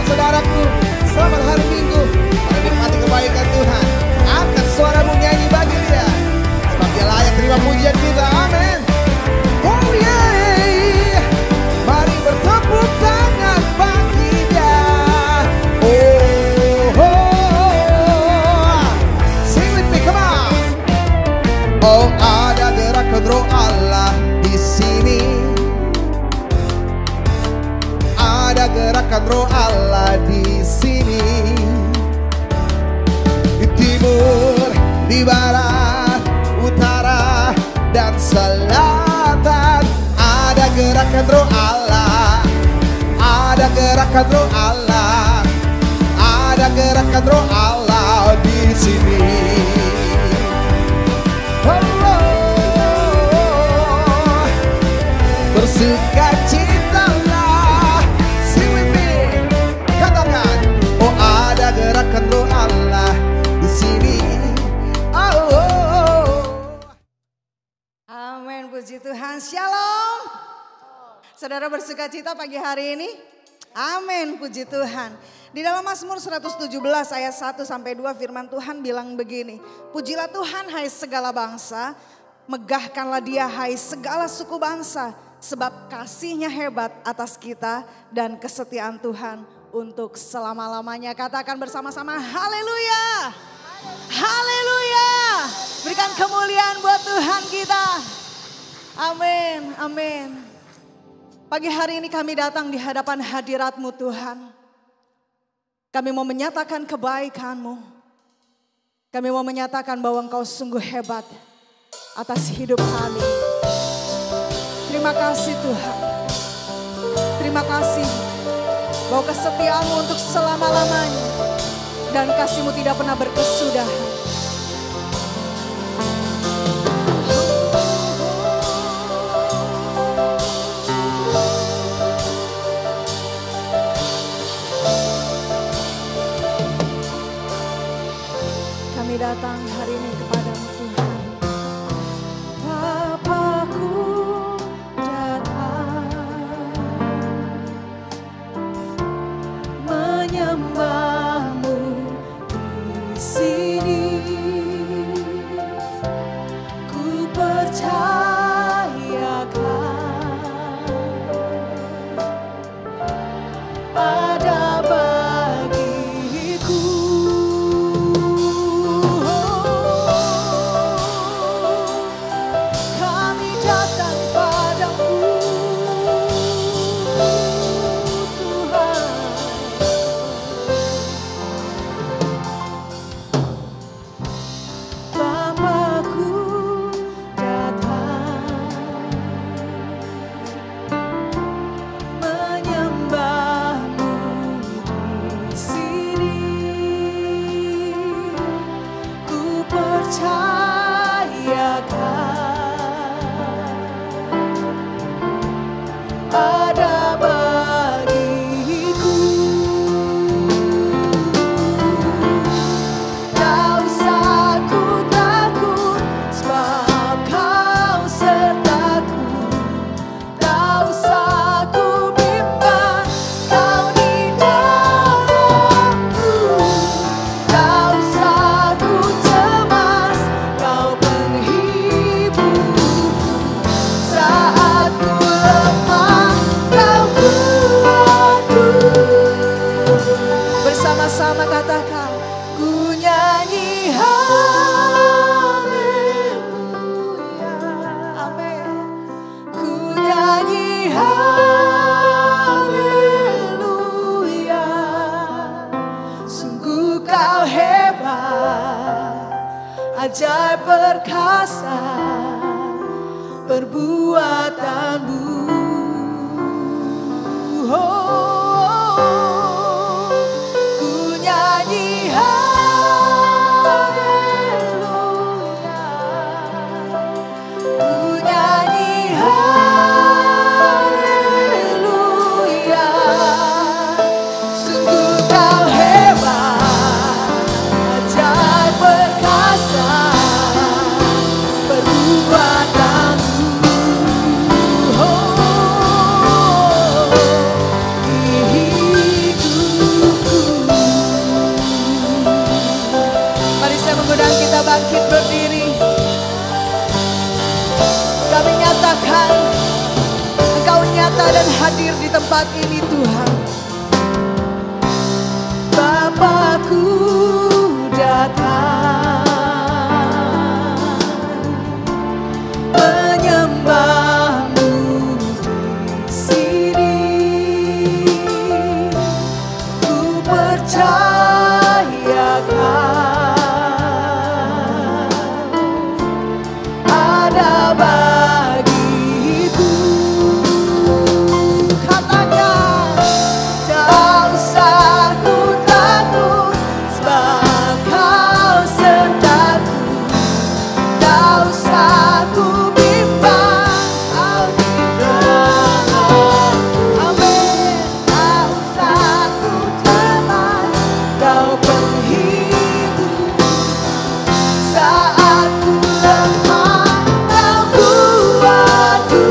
saudaraku, selamat hari Minggu. Menikmati kebaikan Tuhan. Angkat suaramu nyanyi bagi Dia, sebab Dia layak terima pujian kita. Amin. Oh yeah. Mari bertepuk tangan bagi Dia. Sing with me, come on. Oh, ada gerakan roh Allah di sini. Ada gerakan roh Allah di sini. Di timur, di barat, utara, dan selatan. Ada gerakan roh Allah. Ada gerakan roh Allah. Ada gerakan roh Allah di sini. Bersukacitalah, sing with me, katakan, oh ada gerakan roh Allah di sini. Amin, puji Tuhan. Shalom. Saudara bersukacita pagi hari ini? Amin, puji Tuhan. Di dalam Mazmur 117 ayat 1 sampai 2 firman Tuhan bilang begini. Pujilah Tuhan hai segala bangsa, megahkanlah Dia hai segala suku bangsa, sebab kasih-Nya hebat atas kita dan kesetiaan Tuhan untuk selama-lamanya. Katakan bersama-sama haleluya. Haleluya. Berikan kemuliaan buat Tuhan kita. Amin, amin. Pagi hari ini kami datang di hadapan hadirat-Mu Tuhan. Kami mau menyatakan kebaikan-Mu. Kami mau menyatakan bahwa Engkau sungguh hebat atas hidup kami. Terima kasih Tuhan. Terima kasih bahwa kesetiaan-Mu untuk selama-lamanya. Dan kasih-Mu tidak pernah berkesudahan. Kami datang hari ini kepadamu Tuhan. Bapakku datang menyembah-Mu di sini. Ku percayakan ada bagiku. Kami datang padamu Tuhan. Bapakku datang menyembah-Mu di sini. Ku percayakan ada bagiku. Tak usah ku takut, sebab Kau sertaku. Tak usah ku bimbang, Kau di dalamku. Tak usah ku cemas, Kau penghibur. Saat ku lemah, Kau kuatku. Bersama-sama katakan, ku nyanyi haleluya. Amin. Ku nyanyi haleluya. Sungguh Kau hebat, ajaib perkasa perbuatan-Mu. Ku nyanyi haleluya. Ku nyanyi haleluya. Sungguh Kau hebat, ajaib perkasa perbuatan-Mu. nyata dan hadir di tempat ini Tuhan. Bapakku datang menyembahmu di sini. Ku percayakan ada bagiku. Katakan, tak usah ku takut, sebab Kau sertaku. Tak usah ku bimbang, Kau di dalamku. Amin. Tak usah ku cemas, Kau penghibur. Saat ku lemah, Kau kuatku.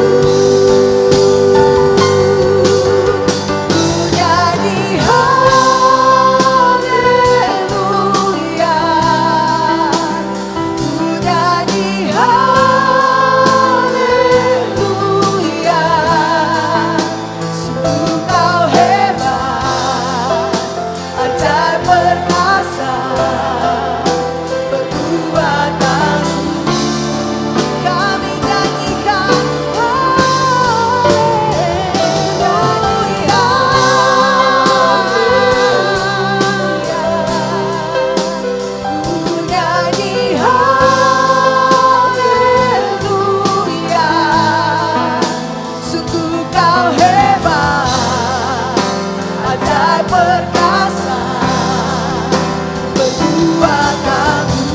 Ku nyanyi haleluya, ku nyanyi haleluya. Sungguh Kau hebat, ajaib perkasa, perbuatan kami nyanyikan haleluya. Ku nyanyi haleluya. Sungguh Kau hebat, ajaib perkasa, perbuatanmu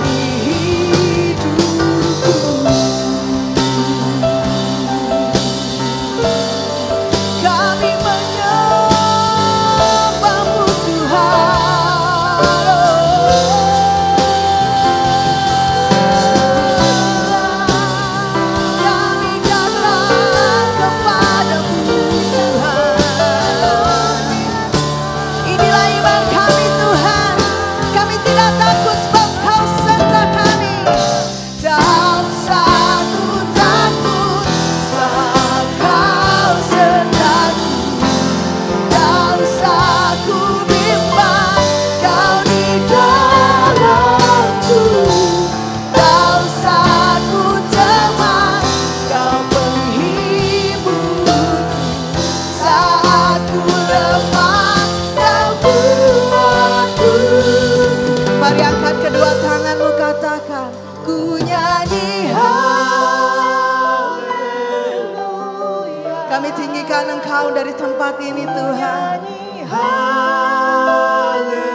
di hidupku. Kami menyembahmu Tuhan. Kami datang kepadamu Tuhan. Inilah iman kami Tuhan. Kami tidak takut sebab Kau serta kami. Tak usah ku takut, sebab Kau sertaku. Tak usah ku bimbang, Kau di dalamku. Tak usah ku cemas, Kau penghibur. Saat ku lemah, Kau kuatku. Mari angkat kedua tanganmu, katakan, ku nyanyi haleluya. Kami tinggikan Engkau dari tempat ini Tuhan. Haleluya.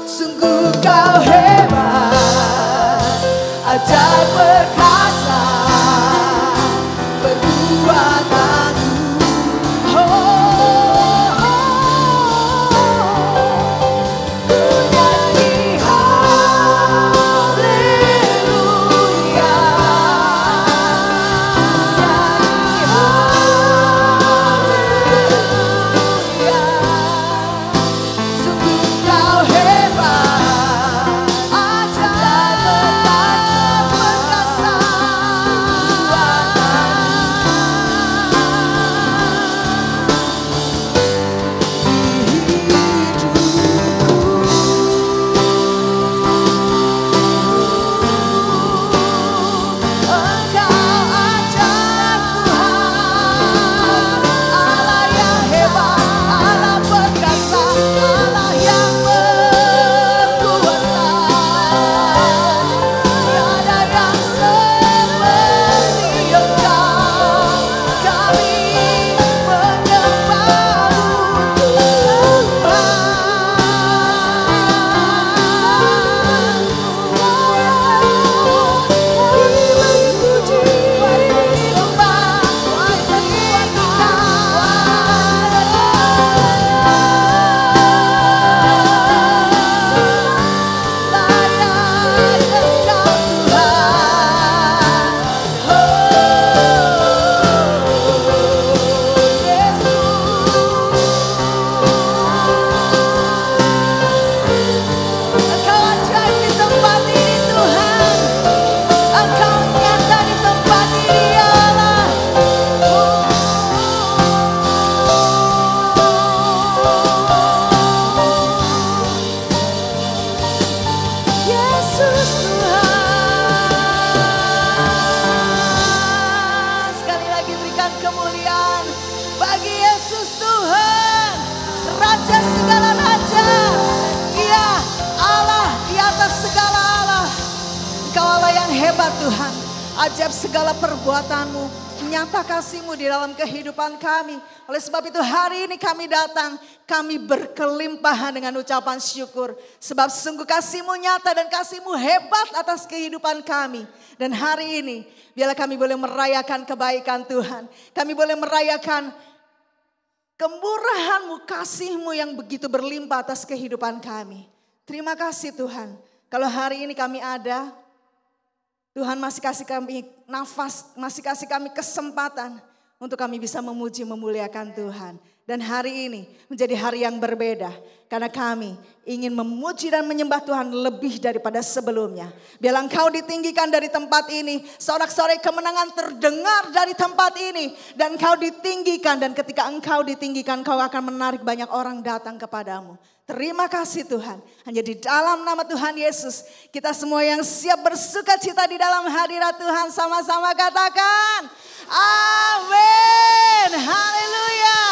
Sungguh Kau hebat, ajaib perkasa, perbuatanmu. Ku nyanyi haleluya. Haleluya. Sungguh Kau hebat, ajaib perkasa, Engkau Allah yang hebat Tuhan. Ajaib segala perbuatan-Mu. Nyata kasih-Mu di dalam kehidupan kami. Oleh sebab itu hari ini kami datang. Kami berkelimpahan dengan ucapan syukur. Sebab sungguh kasih-Mu nyata dan kasih-Mu hebat atas kehidupan kami. Dan hari ini biarlah kami boleh merayakan kebaikan Tuhan. Kami boleh merayakan kemurahan-Mu, kasih-Mu yang begitu berlimpah atas kehidupan kami. Terima kasih Tuhan. Kalau hari ini kami ada, Tuhan masih kasih kami nafas, masih kasih kami kesempatan untuk kami bisa memuji, memuliakan Tuhan. Dan hari ini menjadi hari yang berbeda. Karena kami ingin memuji dan menyembah Tuhan lebih daripada sebelumnya. Biarlah Engkau ditinggikan dari tempat ini. Sorak-sorai kemenangan terdengar dari tempat ini. Dan Engkau ditinggikan, dan ketika Engkau ditinggikan, Engkau akan menarik banyak orang datang kepadamu. Terima kasih Tuhan. Hanya di dalam nama Tuhan Yesus, kita semua yang siap bersuka cita di dalam hadirat Tuhan, sama-sama katakan amin. Haleluya.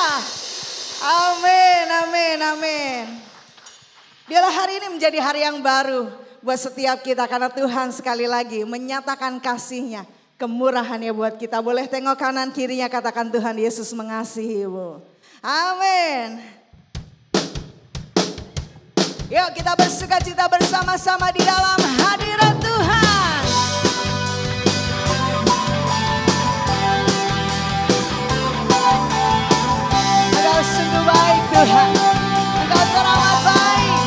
Amin, amin, amin. Biarlah hari ini menjadi hari yang baru buat setiap kita. Karena Tuhan sekali lagi menyatakan kasih-Nya, kemurahan-Nya buat kita. Boleh tengok kanan kirinya, katakan Tuhan Yesus mengasihimu. Amin. Yuk kita bersuka cita bersama-sama di dalam hadirat Tuhan. Engkau sungguh baik Tuhan. Engkau teramat baik.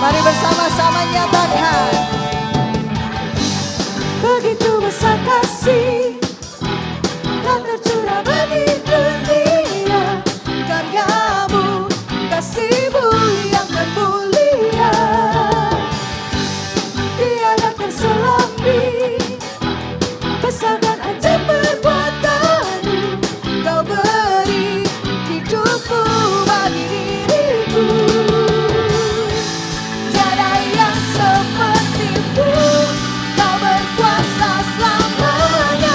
Mari bersama-sama nyatakan. Begitu besar kasih yang tercurah bagi dunia. Karya-Mu, kasih-Mu yang mulia. Tiada terselami, besar dan ajaib perbuatan-Mu. Kau beri hidupmu bagi diriku. Tiada yang seperti-Mu. Kuasa selamanya.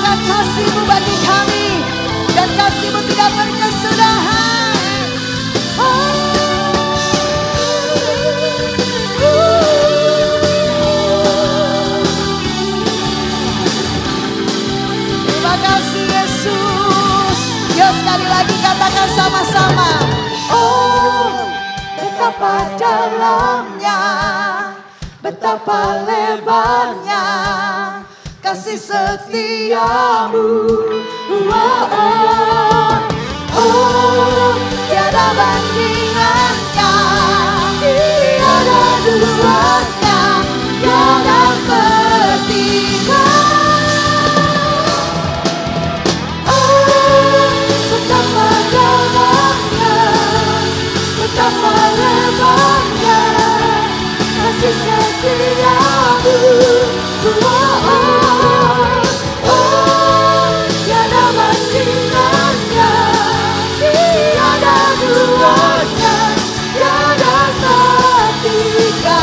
nyatakan kasih-Mu bagi kami, dan kasih-Mu tidak berkesudahan. Terima kasih Yesus. Yuk sekali lagi katakan sama-sama. Oh, betapa dalamnya, betapa lebarnya kasih setiamu. Oh, tiada bandingannya, tiada duanya, tiada sepertinya. Oh, betapa dalamnya, betapa lebarnya kasih setiamu. Tiada bandingannya, tiada duanya, tiada sepertinya.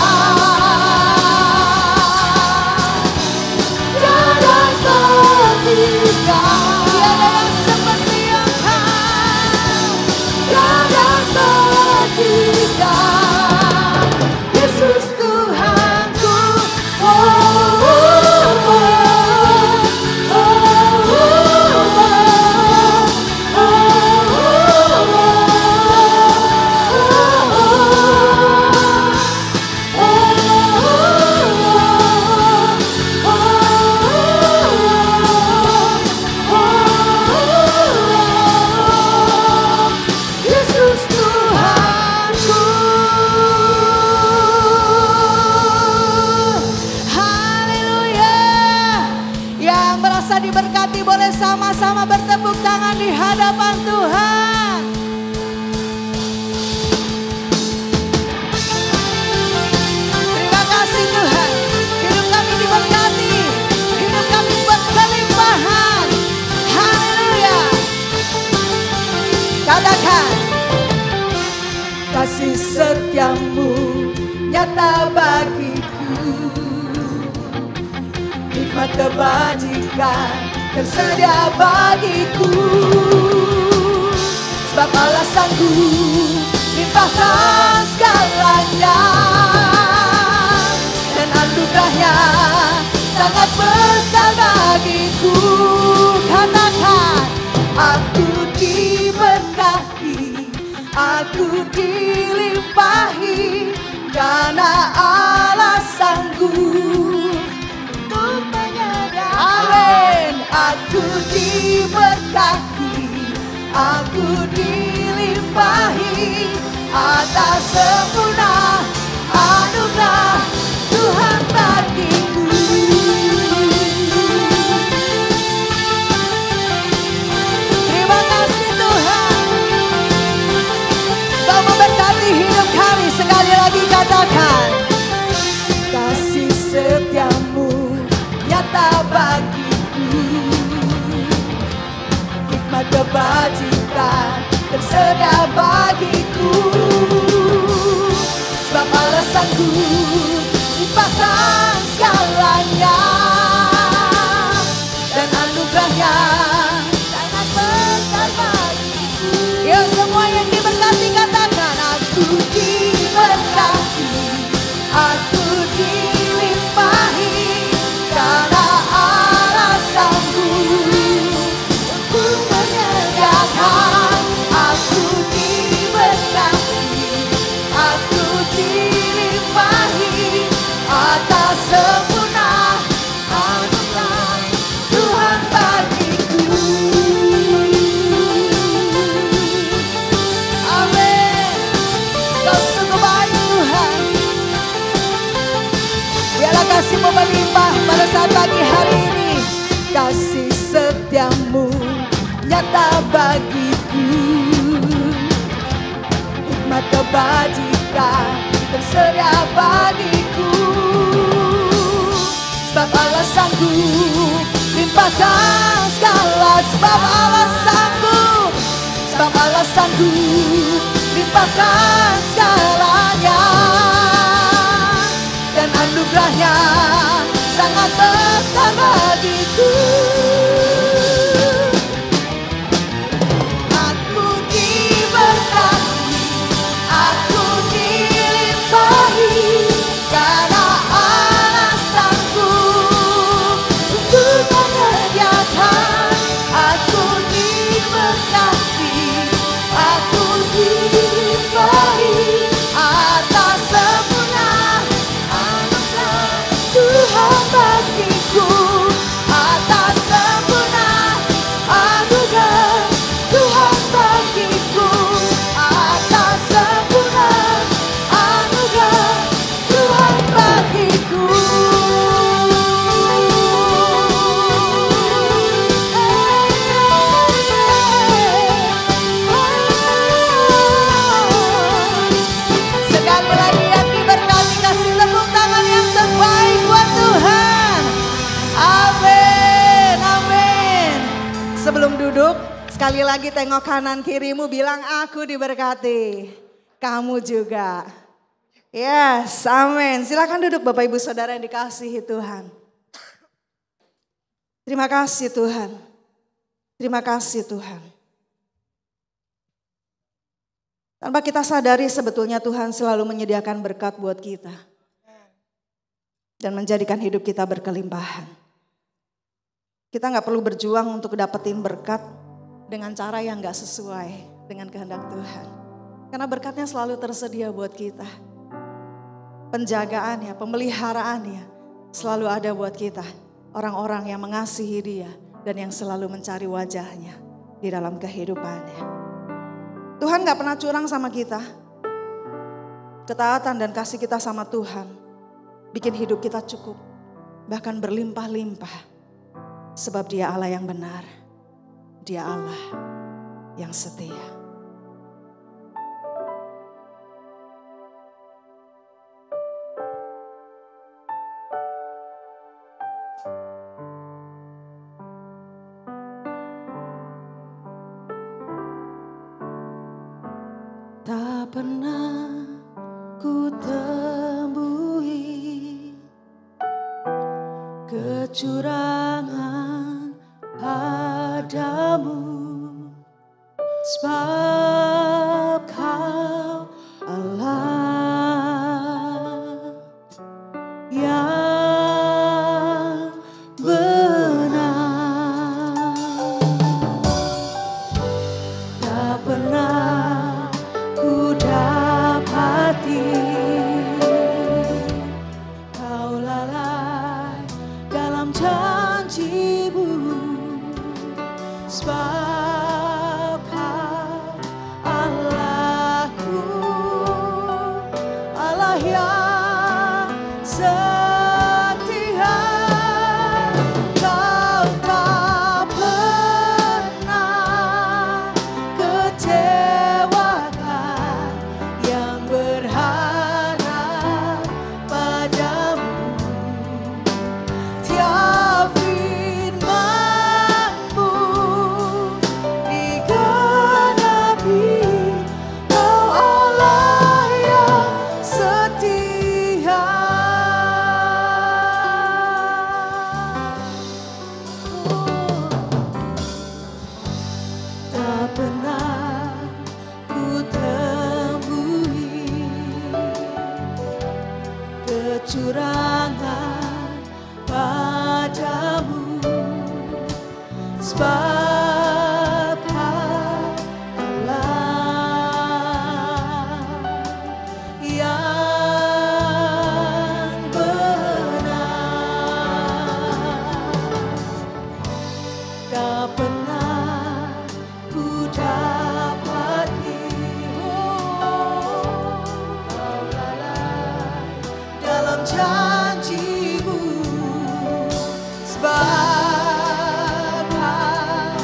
Tiada sepertinya, tiada yang seperti Engkau, tiada sepertinya. Yesus Tuhanku, Yesus Tuhanku. Haleluya. Yang merasa diberkati boleh sama-sama bertepuk tangan di hadapan Tuhan. Terima kasih Tuhan. Hidup kami diberkati, hidup kami berkelimpahan. Haleluya. Katakan, kasih setiamu nyata bagiku, hikmat kebajikan tersedia bagiku. Sebab Allah sanggup limpahkan segalanya, dan anugerahnya sangat besar bagiku. Katakan, aku diberkati, aku dilimpahi, karena Allah sanggup untuk menyediakan. Amin. Aku diberkati, aku dilimpahi atas sempurna anugerah Tuhan bagiku. Terima kasih Tuhan. Kau memberkati hidup kami. Sekali lagi katakan, kasih setiamu nyata bagiku, hikmat kebajikan tersedia bagiku. Sebab Allah sanggup limpahkan segalanya, dan anugerahnya sangat besar bagiku. Ya semua yang diberkati katakan, aku diberkati, aku dilimpahi, karena Allah sanggup untuk menyediakan. Aku diberkati, aku dilimpahi atas sempurna anugerah Tuhan bagiku. Amin. Kau sungguh baik Tuhan. Biarlah kasih-Mu melimpah pada saat pagi hari ini. Kasih setiamu nyata bagiku, hikmat kebajikan tersedia bagiku. Sebab Allah sanggup limpahkan segala. Sebab Allah sanggup, sebab Allah sanggup limpahkan segalanya, dan anugerahnya sangat besar bagiku. silakan duduk. Sekali lagi tengok kanan kirimu, bilang aku diberkati. Kamu juga. Yes, amin. Silakan duduk Bapak Ibu Saudara yang dikasihi Tuhan. Terima kasih Tuhan. Terima kasih Tuhan. Tanpa kita sadari sebetulnya Tuhan selalu menyediakan berkat buat kita. Dan menjadikan hidup kita berkelimpahan. Kita gak perlu berjuang untuk dapetin berkat dengan cara yang gak sesuai dengan kehendak Tuhan. Karena berkatnya selalu tersedia buat kita. Penjagaannya, pemeliharaannya selalu ada buat kita. Orang-orang yang mengasihi Dia dan yang selalu mencari wajahnya di dalam kehidupannya. Tuhan gak pernah curang sama kita. Ketaatan dan kasih kita sama Tuhan bikin hidup kita cukup, bahkan berlimpah-limpah. Sebab Dia Allah yang benar, Dia Allah yang setia. Tak pernah ku temui kecurangan padamu, sebab Kau Allah yang benar. Tak pernah ku dapati Kau lalai dalam janji-Mu, sebab Kau Allahku, Allah yang setia. Kau tak pernah kecewakan yang berharap padamu. Tiap firman-Mu digenapi, Kau Allah yang setia. Tak pernah ku temui kecurangan padamu, sebab Kau Allah yang benar. Tak pernah ku dapati Kau lalai dalam janji-Mu, sebab Kau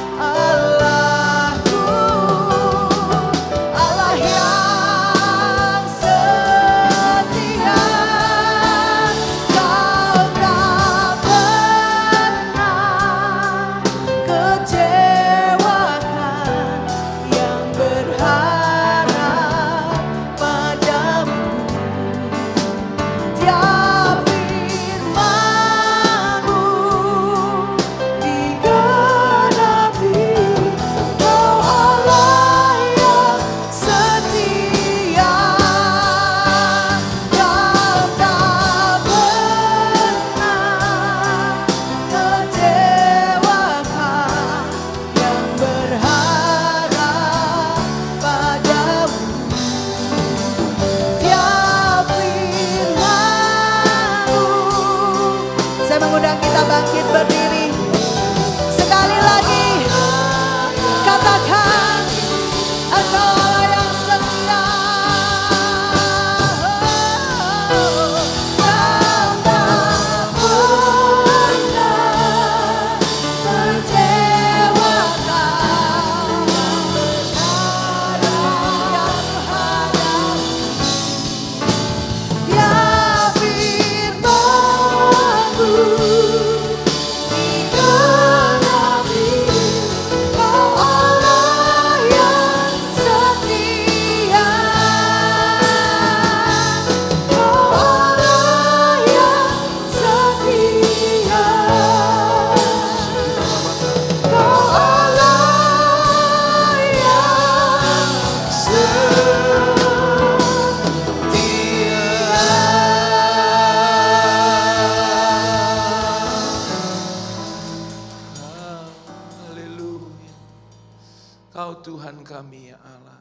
Kau Tuhan kami ya Allah.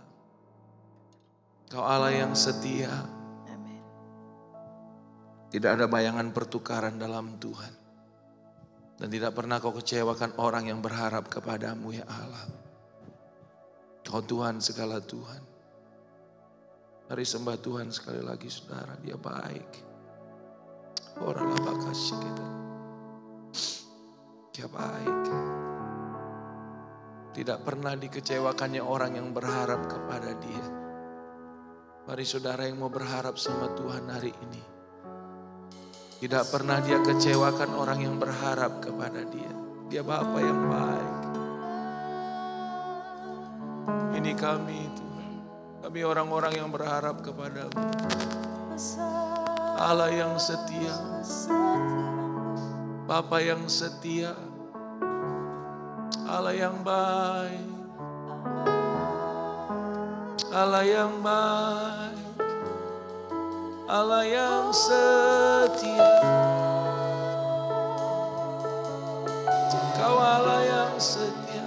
Kau Allah yang setia. Amin. Tidak ada bayangan pertukaran dalam Tuhan. Dan tidak pernah kau kecewakan orang yang berharap kepadamu ya Allah. Kau Tuhan segala Tuhan. Mari sembah Tuhan sekali lagi saudara, dia baik. Orang apa kasih kita. Dia baik. Tidak pernah dikecewakannya orang yang berharap kepada dia. Mari saudara yang mau berharap sama Tuhan hari ini. Tidak pernah dia kecewakan orang yang berharap kepada dia. Dia Bapa yang baik. Ini kami Tuhan. Kami orang-orang yang berharap kepadamu. Allah yang setia. Bapa yang setia. Allah yang baik. Allah yang baik. Allah yang setia. Kau Allah yang setia.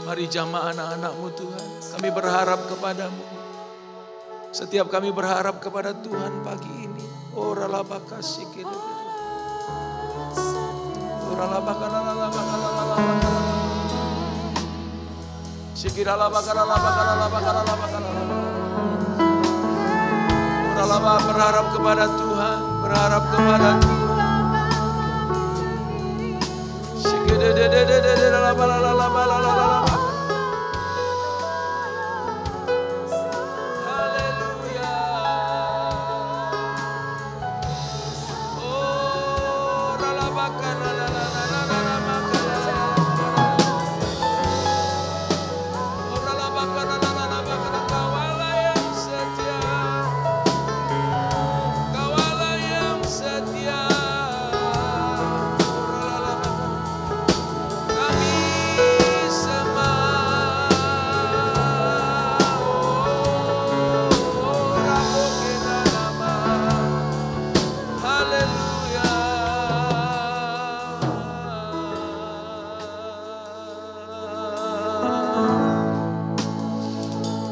Mari jamaah anak-anakmu Tuhan. Kami berharap kepadamu. Setiap kami berharap kepada Tuhan pagi ini. Oh ralabaka sikit. Oh ralabaka ralabaka. Sikiralabaka ralabaka ralabaka ralabaka. Ralabaka berharap kepada Tuhan, berharap kepada Tuhan. Sikidedededede ralabaka ralabaka ralabaka.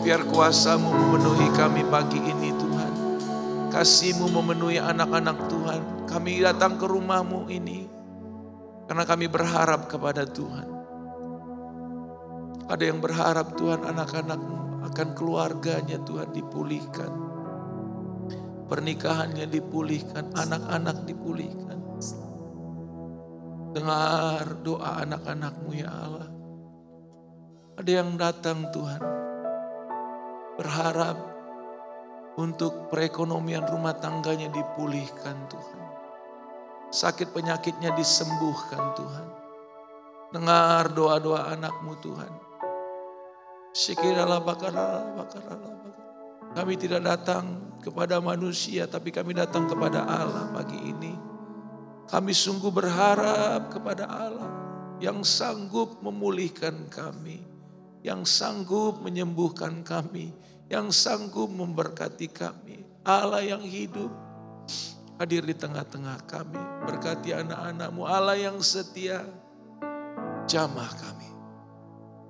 Biar kuasa-Mu memenuhi kami pagi ini Tuhan. Kasih-Mu memenuhi anak-anak Tuhan. Kami datang ke rumah-Mu ini. Karena kami berharap kepada Tuhan. Ada yang berharap Tuhan anak-anak-Mu akan keluarganya Tuhan dipulihkan. Pernikahannya dipulihkan, anak-anak dipulihkan. Dengar doa anak-anak-Mu ya Allah. Ada yang datang Tuhan. Berharap untuk perekonomian rumah tangganya dipulihkan Tuhan. Sakit penyakitnya disembuhkan Tuhan. Dengar doa-doa anak-Mu Tuhan. Kami tidak datang kepada manusia tapi kami datang kepada Allah pagi ini. Kami sungguh berharap kepada Allah yang sanggup memulihkan kami. Yang sanggup menyembuhkan kami, yang sanggup memberkati kami. Allah yang hidup hadir di tengah-tengah kami. Berkati anak-anak-Mu, Allah yang setia, jamah kami.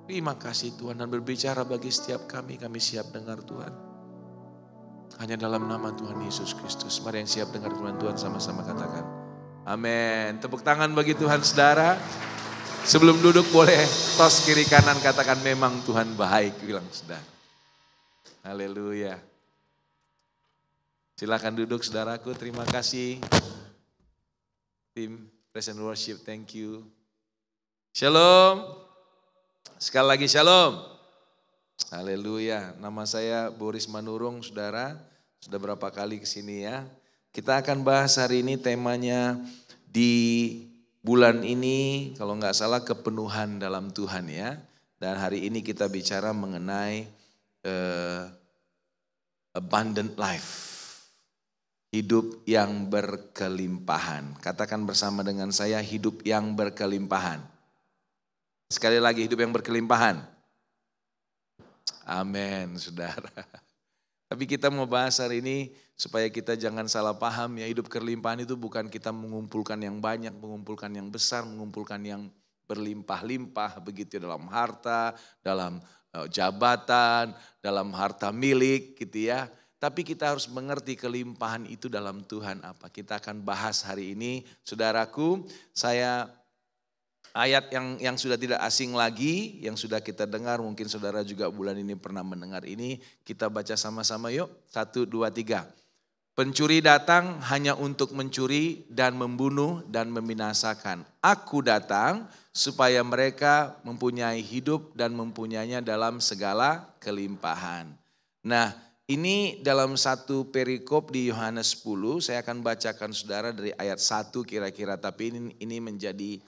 Terima kasih Tuhan dan berbicara bagi setiap kami siap dengar Tuhan. Hanya dalam nama Tuhan Yesus Kristus. Mari yang siap dengar firman Tuhan sama-sama katakan. Amin. Tepuk tangan bagi Tuhan saudara. Sebelum duduk boleh tos kiri kanan katakan memang Tuhan baik, bilang saudara. Haleluya. Silakan duduk saudaraku, terima kasih. Tim Praise and Worship, thank you. Shalom. Sekali lagi shalom. Haleluya. Nama saya Boris Manurung saudara. Sudah berapa kali kesini ya. Kita akan bahas hari ini temanya di bulan ini kalau nggak salah kepenuhan dalam Tuhan ya. Dan hari ini kita bicara mengenai abundant life. Hidup yang berkelimpahan. Katakan bersama dengan saya hidup yang berkelimpahan. Sekali lagi hidup yang berkelimpahan. Amin saudara. Tapi kita mau bahas hari ini supaya kita jangan salah paham ya. Hidup berkelimpahan itu bukan kita mengumpulkan yang banyak, mengumpulkan yang besar, mengumpulkan yang berlimpah-limpah begitu dalam harta, dalam jabatan, dalam harta milik gitu ya. Tapi kita harus mengerti kelimpahan itu dalam Tuhan apa. Kita akan bahas hari ini, saudaraku. Saya ayat yang sudah tidak asing lagi, yang sudah kita dengar, mungkin saudara juga bulan ini pernah mendengar ini. Kita baca sama-sama yuk, 1, 2, 3. Pencuri datang hanya untuk mencuri dan membunuh dan membinasakan. Aku datang supaya mereka mempunyai hidup dan mempunyainya dalam segala kelimpahan. Nah, ini dalam satu perikop di Yohanes 10, saya akan bacakan saudara dari ayat 1 kira-kira, tapi ini menjadi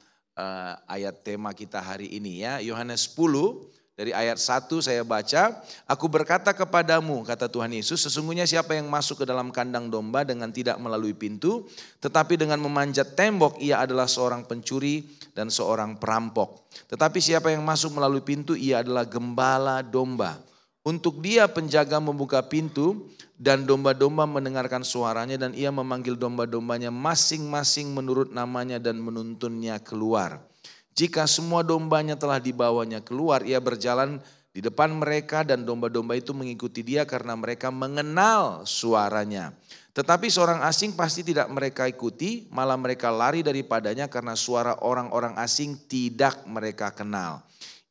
ayat tema kita hari ini ya. Yohanes 10 dari ayat 1 saya baca, aku berkata kepadamu, kata Tuhan Yesus, sesungguhnya siapa yang masuk ke dalam kandang domba dengan tidak melalui pintu, tetapi dengan memanjat tembok, ia adalah seorang pencuri dan seorang perampok. Tetapi siapa yang masuk melalui pintu, ia adalah gembala domba. Untuk dia penjaga membuka pintu dan domba-domba mendengarkan suaranya dan ia memanggil domba-dombanya masing-masing menurut namanya dan menuntunnya keluar. Jika semua dombanya telah dibawanya keluar, ia berjalan di depan mereka dan domba-domba itu mengikuti dia karena mereka mengenal suaranya. Tetapi seorang asing pasti tidak mereka ikuti, malah mereka lari daripadanya karena suara orang-orang asing tidak mereka kenal.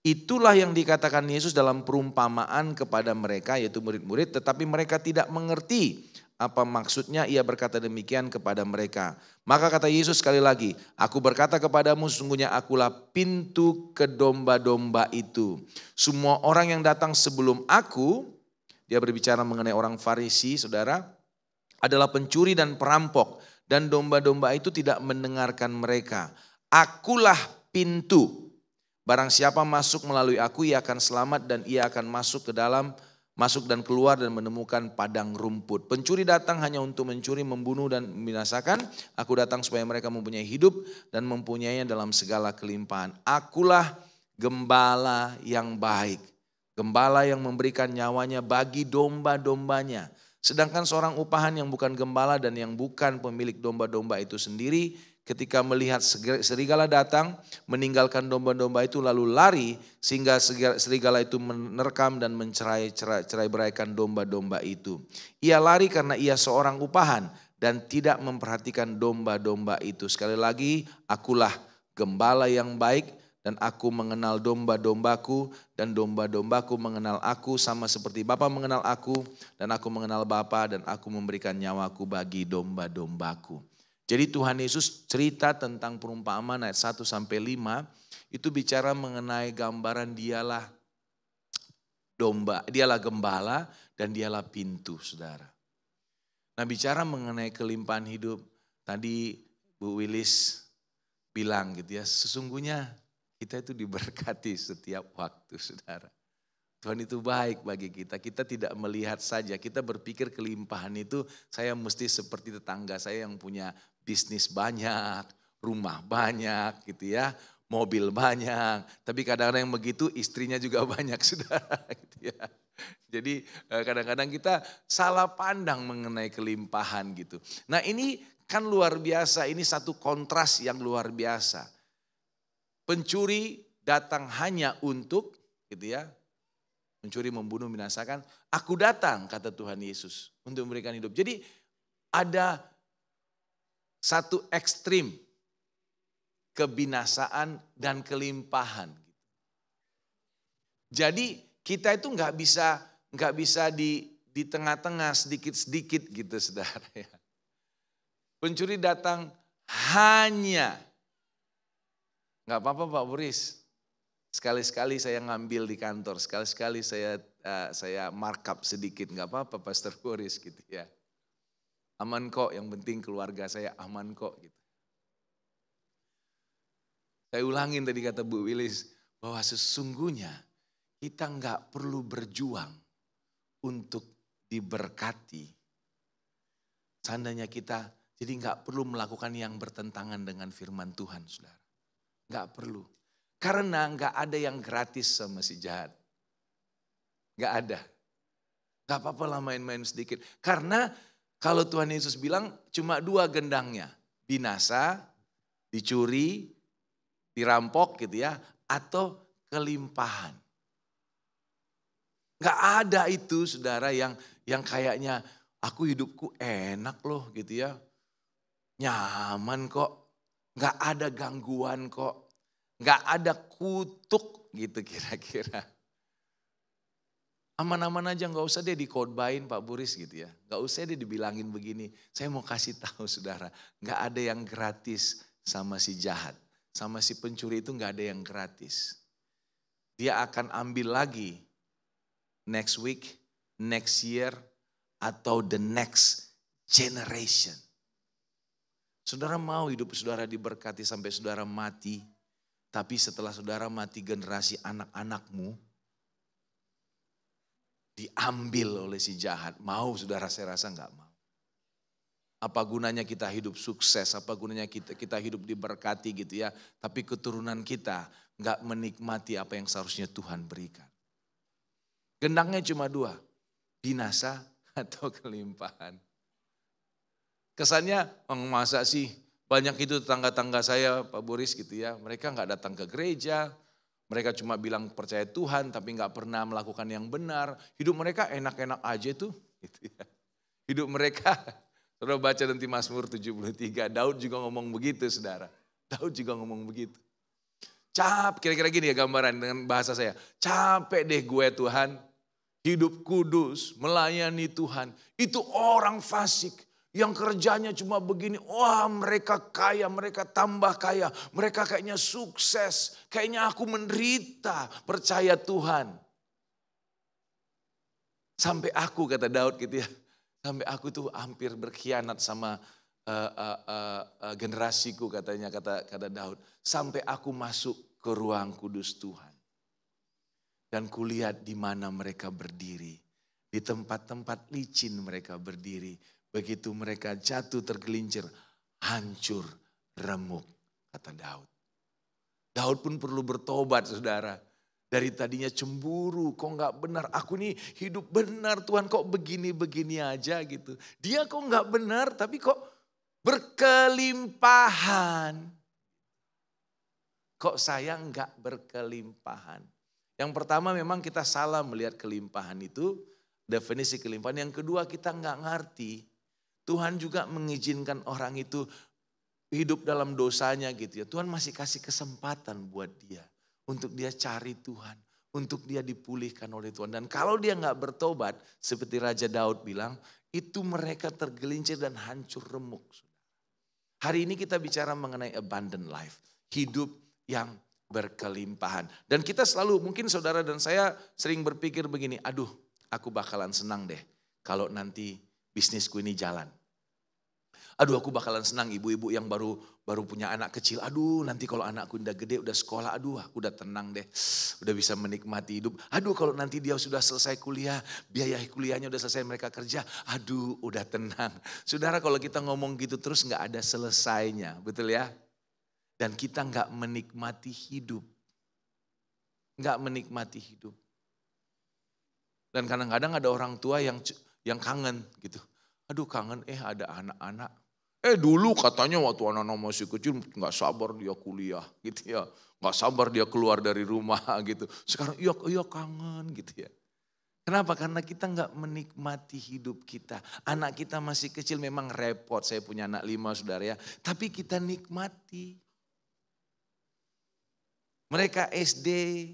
Itulah yang dikatakan Yesus dalam perumpamaan kepada mereka, yaitu murid-murid, tetapi mereka tidak mengerti apa maksudnya. Ia berkata demikian kepada mereka. Maka kata Yesus sekali lagi, aku berkata kepadamu, sesungguhnya akulah pintu ke domba-domba itu. Semua orang yang datang sebelum aku, dia berbicara mengenai orang Farisi, saudara, adalah pencuri dan perampok. Dan domba-domba itu tidak mendengarkan mereka. Akulah pintu. Barang siapa masuk melalui aku, ia akan selamat dan ia akan masuk dan keluar dan menemukan padang rumput. Pencuri datang hanya untuk mencuri, membunuh dan membinasakan. Aku datang supaya mereka mempunyai hidup dan mempunyainya dalam segala kelimpahan. Akulah gembala yang baik. Gembala yang memberikan nyawanya bagi domba-dombanya. Sedangkan seorang upahan yang bukan gembala dan yang bukan pemilik domba-domba itu sendiri, ketika melihat serigala datang, meninggalkan domba-domba itu lalu lari, sehingga serigala itu menerkam dan mencerai-beraikan domba-domba itu. Ia lari karena ia seorang upahan dan tidak memperhatikan domba-domba itu. Sekali lagi, akulah gembala yang baik dan aku mengenal domba-dombaku dan domba-dombaku mengenal aku sama seperti Bapa mengenal aku dan aku mengenal Bapa dan aku memberikan nyawaku bagi domba-dombaku. Jadi Tuhan Yesus cerita tentang perumpamaan ayat 1-5 itu bicara mengenai gambaran dialah domba, dialah gembala dan dialah pintu, saudara. Nah, bicara mengenai kelimpahan hidup, tadi Bu Wilis bilang gitu ya, sesungguhnya kita itu diberkati setiap waktu, saudara. Tuhan itu baik bagi kita. Kita tidak melihat saja, kita berpikir kelimpahan itu saya mesti seperti tetangga saya yang punya bisnis banyak, rumah banyak gitu ya, mobil banyak. Tapi kadang-kadang yang begitu istrinya juga banyak, saudara. Gitu ya. Jadi kadang-kadang kita salah pandang mengenai kelimpahan gitu. Nah, ini kan luar biasa, ini satu kontras yang luar biasa. Pencuri datang hanya untuk gitu ya, mencuri, membunuh, membinasakan. Aku datang, kata Tuhan Yesus, untuk memberikan hidup. Jadi ada satu ekstrim kebinasaan dan kelimpahan. Jadi kita itu nggak bisa di tengah-tengah sedikit-sedikit gitu, saudara. Pencuri datang hanya, nggak apa-apa Pak Boris. Sekali-sekali saya ngambil di kantor, sekali-sekali saya markup sedikit, nggak apa-apa Pastor Boris gitu ya. Aman kok, yang penting keluarga saya aman kok gitu. Saya ulangin tadi kata Bu Wilis, bahwa sesungguhnya kita nggak perlu berjuang untuk diberkati. Seandainya kita jadi nggak perlu melakukan yang bertentangan dengan firman Tuhan, saudara. Nggak perlu. Karena nggak ada yang gratis sama si jahat. Nggak ada. Nggak apa-apa lah main-main sedikit. Karena kalau Tuhan Yesus bilang cuma 2 gendangnya. Binasa, dicuri, dirampok gitu ya, atau kelimpahan. Gak ada itu saudara yang kayaknya aku hidupku enak loh gitu ya. Nyaman kok, gak ada gangguan kok, gak ada kutuk gitu kira-kira. Aman-aman aja, gak usah deh dikhotbahin Pak Buris gitu ya. Gak usah deh dibilangin begini. Saya mau kasih tahu saudara, gak ada yang gratis sama si jahat. Sama si pencuri itu gak ada yang gratis. Dia akan ambil lagi next week, next year, atau the next generation. Saudara mau hidup saudara diberkati sampai saudara mati, tapi setelah saudara mati generasi anak-anakmu diambil oleh si jahat. Mau saudara, saya rasa enggak mau. Apa gunanya kita hidup sukses, apa gunanya kita hidup diberkati gitu ya. Tapi keturunan kita enggak menikmati apa yang seharusnya Tuhan berikan. Gendangnya cuma dua, binasa atau kelimpahan. Kesannya, masa sih banyak itu tetangga-tangga saya Pak Boris gitu ya. Mereka enggak datang ke gereja. Mereka cuma bilang percaya Tuhan tapi gak pernah melakukan yang benar. Hidup mereka enak-enak aja tuh. Gitu ya. Hidup mereka, saudara baca nanti Mazmur 73, Daud juga ngomong begitu saudara. Daud juga ngomong begitu. Kira-kira gini ya gambaran dengan bahasa saya. Capek deh gue Tuhan, hidup kudus, melayani Tuhan. Itu orang fasik. Yang kerjanya cuma begini, wah mereka kaya, mereka tambah kaya. Mereka kayaknya sukses, kayaknya aku menderita, percaya Tuhan. Sampai aku kata Daud gitu ya, sampai aku tuh hampir berkhianat sama generasiku katanya, kata Daud. Sampai aku masuk ke ruang kudus Tuhan. Dan kulihat di mana mereka berdiri. Di tempat-tempat licin mereka berdiri. Begitu mereka jatuh tergelincir, hancur, remuk, kata Daud. Daud pun perlu bertobat saudara. Dari tadinya cemburu, kok gak benar. Aku nih hidup benar Tuhan, kok begini-begini aja gitu. Dia kok gak benar tapi kok berkelimpahan. Kok saya gak berkelimpahan. Yang pertama memang kita salah melihat kelimpahan itu. Definisi kelimpahan. Yang kedua kita gak ngerti. Tuhan juga mengizinkan orang itu hidup dalam dosanya gitu ya. Tuhan masih kasih kesempatan buat dia. Untuk dia cari Tuhan. Untuk dia dipulihkan oleh Tuhan. Dan kalau dia gak bertobat seperti Raja Daud bilang. Itu mereka tergelincir dan hancur remuk. Hari ini kita bicara mengenai abundant life. Hidup yang berkelimpahan. Dan kita selalu, mungkin saudara dan saya sering berpikir begini. Aduh aku bakalan senang deh kalau nanti bisnisku ini jalan. Aduh aku bakalan senang ibu-ibu yang baru punya anak kecil. Aduh nanti kalau anakku udah gede, udah sekolah. Aduh aku udah tenang deh. Udah bisa menikmati hidup. Aduh kalau nanti dia sudah selesai kuliah. Biaya kuliahnya udah selesai, mereka kerja. Aduh udah tenang. Saudara kalau kita ngomong gitu terus gak ada selesainya. Betul ya? Dan kita gak menikmati hidup. Gak menikmati hidup. Dan kadang-kadang ada orang tua yang kangen gitu. Aduh kangen ada anak-anak. Dulu katanya waktu anak-anak masih kecil gak sabar dia kuliah gitu ya. Gak sabar dia keluar dari rumah gitu. Sekarang iya kangen gitu ya. Kenapa? Karena kita gak menikmati hidup kita. Anak kita masih kecil memang repot. Saya punya anak 5 saudara ya. Tapi kita nikmati. Mereka SD,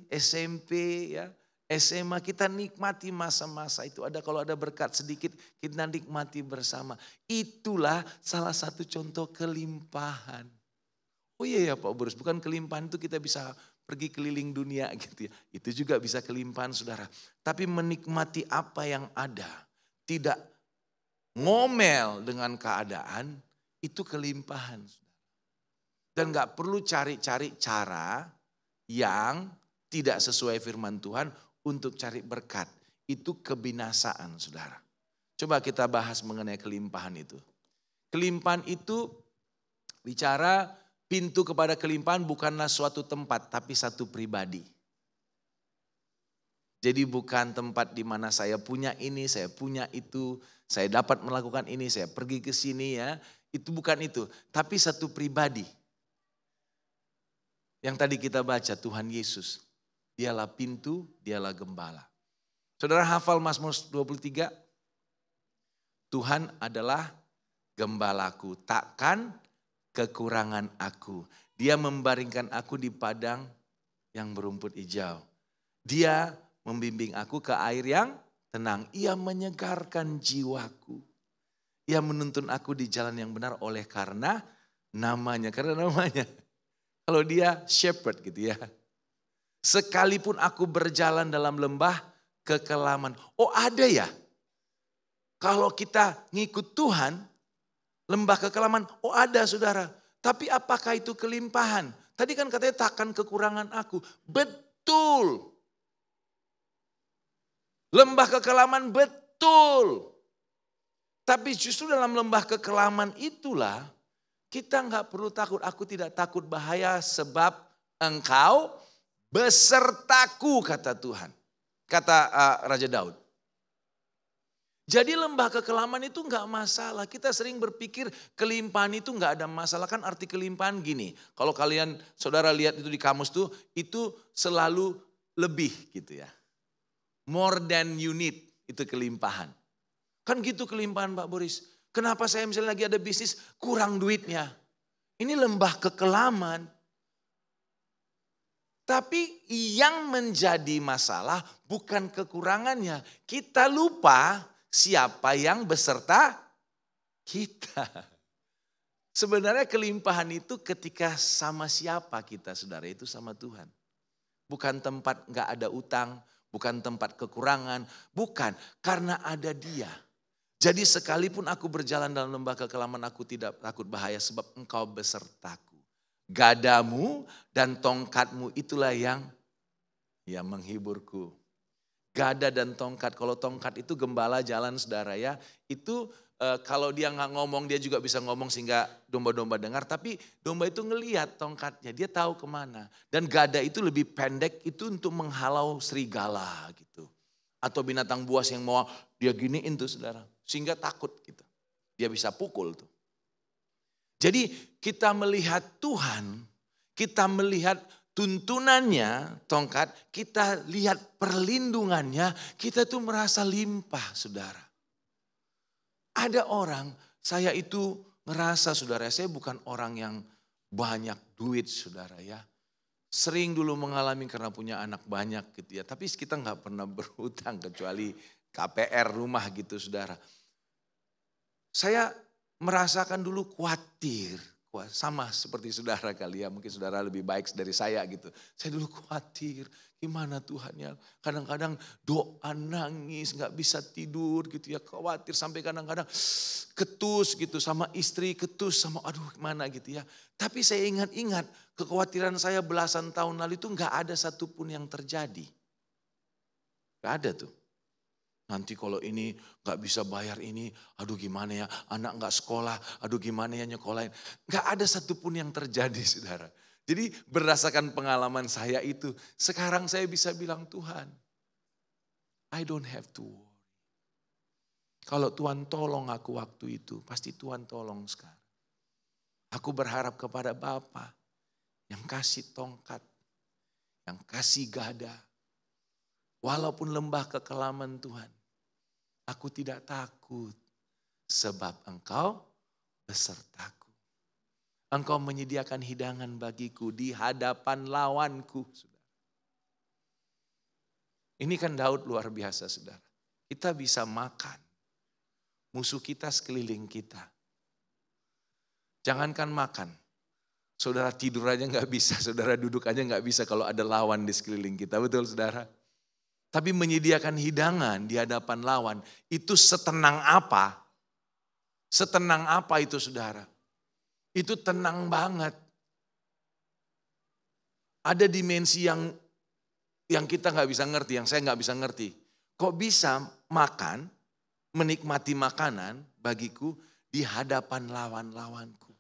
SMP ya. SMA kita nikmati masa-masa itu. Kalau ada berkat sedikit kita nikmati bersama. Itulah salah satu contoh kelimpahan. Oh iya ya Pak Burus, bukan kelimpahan itu kita bisa pergi keliling dunia gitu ya. Itu juga bisa kelimpahan saudara. Tapi menikmati apa yang ada. Tidak ngomel dengan keadaan, itu kelimpahan. Dan gak perlu cari-cari cara yang tidak sesuai firman Tuhan untuk cari berkat. Itu kebinasaan saudara. Coba kita bahas mengenai kelimpahan itu. Kelimpahan itu bicara pintu kepada kelimpahan bukanlah suatu tempat tapi satu pribadi. Jadi bukan tempat di mana saya punya ini, saya punya itu, saya dapat melakukan ini, saya pergi ke sini ya. Itu bukan itu, tapi satu pribadi. Yang tadi kita baca, Tuhan Yesus. Dialah pintu, dialah gembala. Saudara hafal Mazmur 23? Tuhan adalah gembalaku, takkan kekurangan aku. Dia membaringkan aku di padang yang berumput hijau. Dia membimbing aku ke air yang tenang. Ia menyegarkan jiwaku. Ia menuntun aku di jalan yang benar oleh karena namanya. Karena namanya. Kalau dia shepherd gitu ya. Sekalipun aku berjalan dalam lembah kekelaman. Oh ada ya. Kalau kita ngikut Tuhan, lembah kekelaman. Oh ada saudara. Tapi apakah itu kelimpahan? Tadi kan katanya takkan kekurangan aku. Betul. Lembah kekelaman betul. Tapi justru dalam lembah kekelaman itulah kita nggak perlu takut. Aku tidak takut bahaya sebab engkau besertaku kata Tuhan. Kata Raja Daud. Jadi lembah kekelaman itu enggak masalah. Kita sering berpikir kelimpahan itu enggak ada masalah. Kan arti kelimpahan gini. Kalau kalian saudara lihat itu di kamus tuh. Itu selalu lebih gitu ya. More than you need. Itu kelimpahan. Kan gitu kelimpahan Pak Boris. Kenapa saya misalnya lagi ada bisnis kurang duitnya. Ini lembah kekelaman. Tapi yang menjadi masalah bukan kekurangannya. Kita lupa siapa yang beserta kita. Sebenarnya kelimpahan itu ketika sama siapa kita saudara, itu sama Tuhan. Bukan tempat gak ada utang, bukan tempat kekurangan, bukan karena ada Dia. Jadi sekalipun aku berjalan dalam lembah kekelaman aku tidak takut bahaya sebab engkau besertaku. Gadamu dan tongkatmu itulah yang menghiburku. Gada dan tongkat, kalau tongkat itu gembala jalan saudara ya. Itu kalau dia nggak ngomong dia juga bisa ngomong sehingga domba-domba dengar. Tapi domba itu ngelihat tongkatnya, dia tahu kemana. Dan gada itu lebih pendek itu untuk menghalau serigala gitu. Atau binatang buas yang mau dia giniin tuh saudara. Sehingga takut gitu. Dia bisa pukul tuh. Jadi kita melihat Tuhan, kita melihat tuntunannya, tongkat, kita lihat perlindungannya, kita tuh merasa limpah saudara. Ada orang, saya itu ngerasa saudara, saya bukan orang yang banyak duit saudara ya. Sering dulu mengalami karena punya anak banyak gitu ya. Tapi kita gak pernah berhutang kecuali KPR rumah gitu saudara. Saya merasakan dulu khawatir. Sama seperti saudara kali ya, mungkin saudara lebih baik dari saya gitu. Saya dulu khawatir, gimana Tuhan ya. Kadang-kadang doa nangis, gak bisa tidur gitu ya. Khawatir sampai kadang-kadang ketus gitu sama istri, ketus sama aduh gimana gitu ya. Tapi saya ingat-ingat kekhawatiran saya belasan tahun lalu itu gak ada satupun yang terjadi. Gak ada tuh. Nanti kalau ini gak bisa bayar ini, aduh gimana ya, anak gak sekolah, aduh gimana ya nyekolahin. Gak ada satupun yang terjadi saudara. Jadi berdasarkan pengalaman saya itu, sekarang saya bisa bilang Tuhan, I don't have to worry. Kalau Tuhan tolong aku waktu itu, pasti Tuhan tolong sekarang. Aku berharap kepada Bapa yang kasih tongkat, yang kasih gada. Walaupun lembah kekelaman Tuhan. Aku tidak takut sebab engkau besertaku. Engkau menyediakan hidangan bagiku di hadapan lawanku. Ini kan Daud luar biasa saudara. Kita bisa makan. Musuh kita sekeliling kita. Jangankan makan. Saudara tidur aja gak bisa, saudara duduk aja gak bisa kalau ada lawan di sekeliling kita. Betul saudara? Tapi menyediakan hidangan di hadapan lawan itu setenang apa? Setenang apa itu saudara? Itu tenang banget. Ada dimensi yang kita gak bisa ngerti, yang saya gak bisa ngerti. Kok bisa makan, menikmati makanan bagiku di hadapan lawan-lawanku.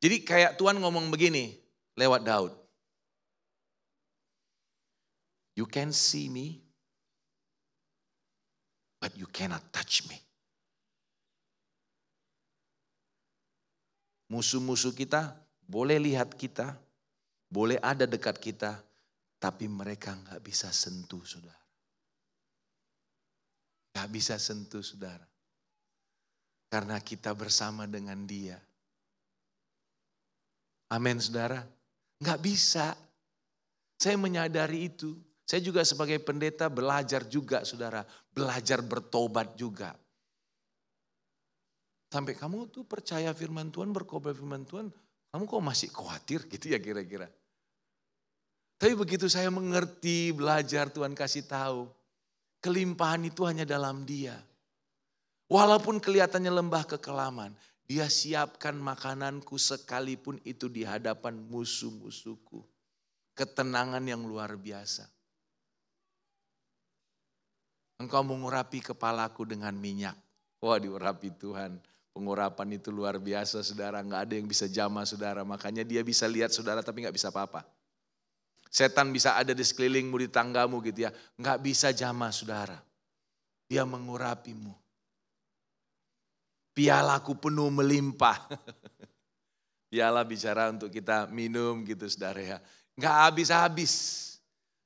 Jadi kayak Tuhan ngomong begini lewat Daud. You can see me, but you cannot touch me. Musuh-musuh kita boleh lihat kita, boleh ada dekat kita, tapi mereka gak bisa sentuh saudara. Gak bisa sentuh saudara. Karena kita bersama dengan dia. Amin saudara. Gak bisa. Saya menyadari itu. Saya juga sebagai pendeta belajar juga saudara. Belajar bertobat juga. Sampai kamu tuh percaya firman Tuhan, berkhotbah firman Tuhan. Kamu kok masih khawatir gitu ya kira-kira. Tapi begitu saya mengerti, belajar, Tuhan kasih tahu. Kelimpahan itu hanya dalam dia. Walaupun kelihatannya lembah kekelaman, dia siapkan makananku sekalipun itu di hadapan musuh-musuhku. Ketenangan yang luar biasa. Engkau mengurapi kepalaku dengan minyak. Wah, diurapi Tuhan. Pengurapan itu luar biasa saudara. Gak ada yang bisa jamah saudara. Makanya dia bisa lihat saudara tapi gak bisa apa-apa. Setan bisa ada di sekelilingmu, di tanggamu gitu ya. Gak bisa jamah saudara. Dia mengurapimu. Pialaku penuh melimpah. Piala bicara untuk kita minum gitu saudara ya. Gak habis-habis.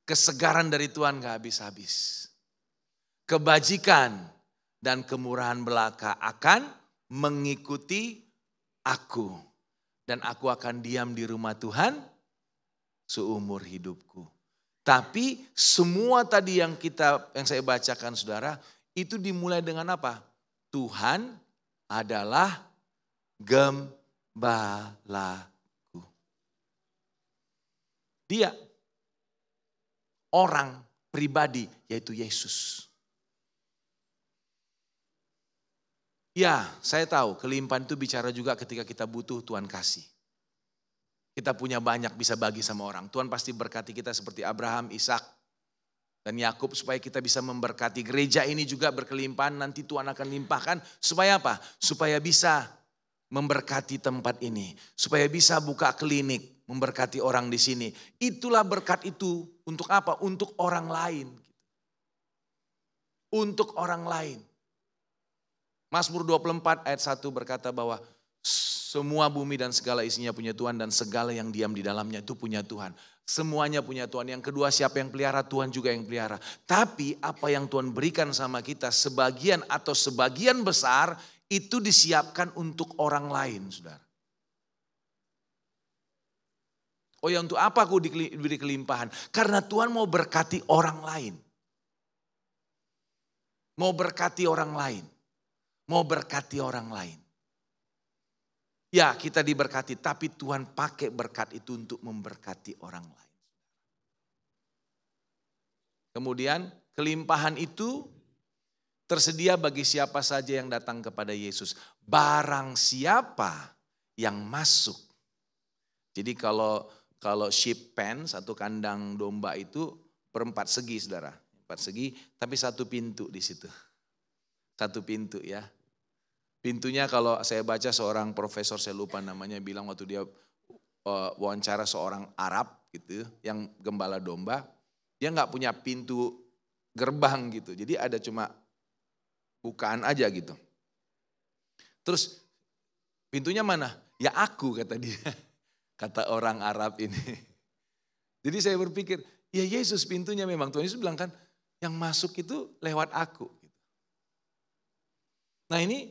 Kesegaran dari Tuhan gak habis-habis. Kebajikan dan kemurahan belaka akan mengikuti aku. Dan aku akan diam di rumah Tuhan seumur hidupku. Tapi semua tadi yang saya bacakan saudara, itu dimulai dengan apa? Tuhan adalah gembalaku. Dia orang pribadi yaitu Yesus. Ya, saya tahu kelimpahan itu bicara juga ketika kita butuh Tuhan kasih. Kita punya banyak bisa bagi sama orang. Tuhan pasti berkati kita seperti Abraham, Ishak, dan Yakub supaya kita bisa memberkati gereja ini juga berkelimpahan. Nanti Tuhan akan limpahkan supaya apa? Supaya bisa memberkati tempat ini. Supaya bisa buka klinik, memberkati orang di sini. Itulah berkat itu untuk apa? Untuk orang lain. Untuk orang lain. Mazmur 24 ayat 1 berkata bahwa semua bumi dan segala isinya punya Tuhan dan segala yang diam di dalamnya itu punya Tuhan. Semuanya punya Tuhan. Yang kedua siapa yang pelihara? Tuhan juga yang pelihara. Tapi apa yang Tuhan berikan sama kita sebagian atau sebagian besar itu disiapkan untuk orang lain saudara. Oh ya untuk apa aku diberi kelimpahan? Karena Tuhan mau berkati orang lain. Mau berkati orang lain. Mau berkati orang lain. Ya kita diberkati tapi Tuhan pakai berkat itu untuk memberkati orang lain. Kemudian kelimpahan itu tersedia bagi siapa saja yang datang kepada Yesus. Barang siapa yang masuk. Jadi kalau sheep pen, satu kandang domba itu berempat segi saudara. 4 segi tapi satu pintu di situ. Satu pintu ya. Pintunya kalau saya baca seorang profesor saya lupa namanya bilang waktu dia wawancara seorang Arab gitu yang gembala domba. Dia gak punya pintu gerbang gitu. Jadi ada cuma bukaan aja gitu. Terus pintunya mana? Ya aku kata dia. Kata orang Arab ini. Jadi saya berpikir ya Yesus pintunya memang. Tuhan Yesus bilang kan yang masuk itu lewat aku. Nah ini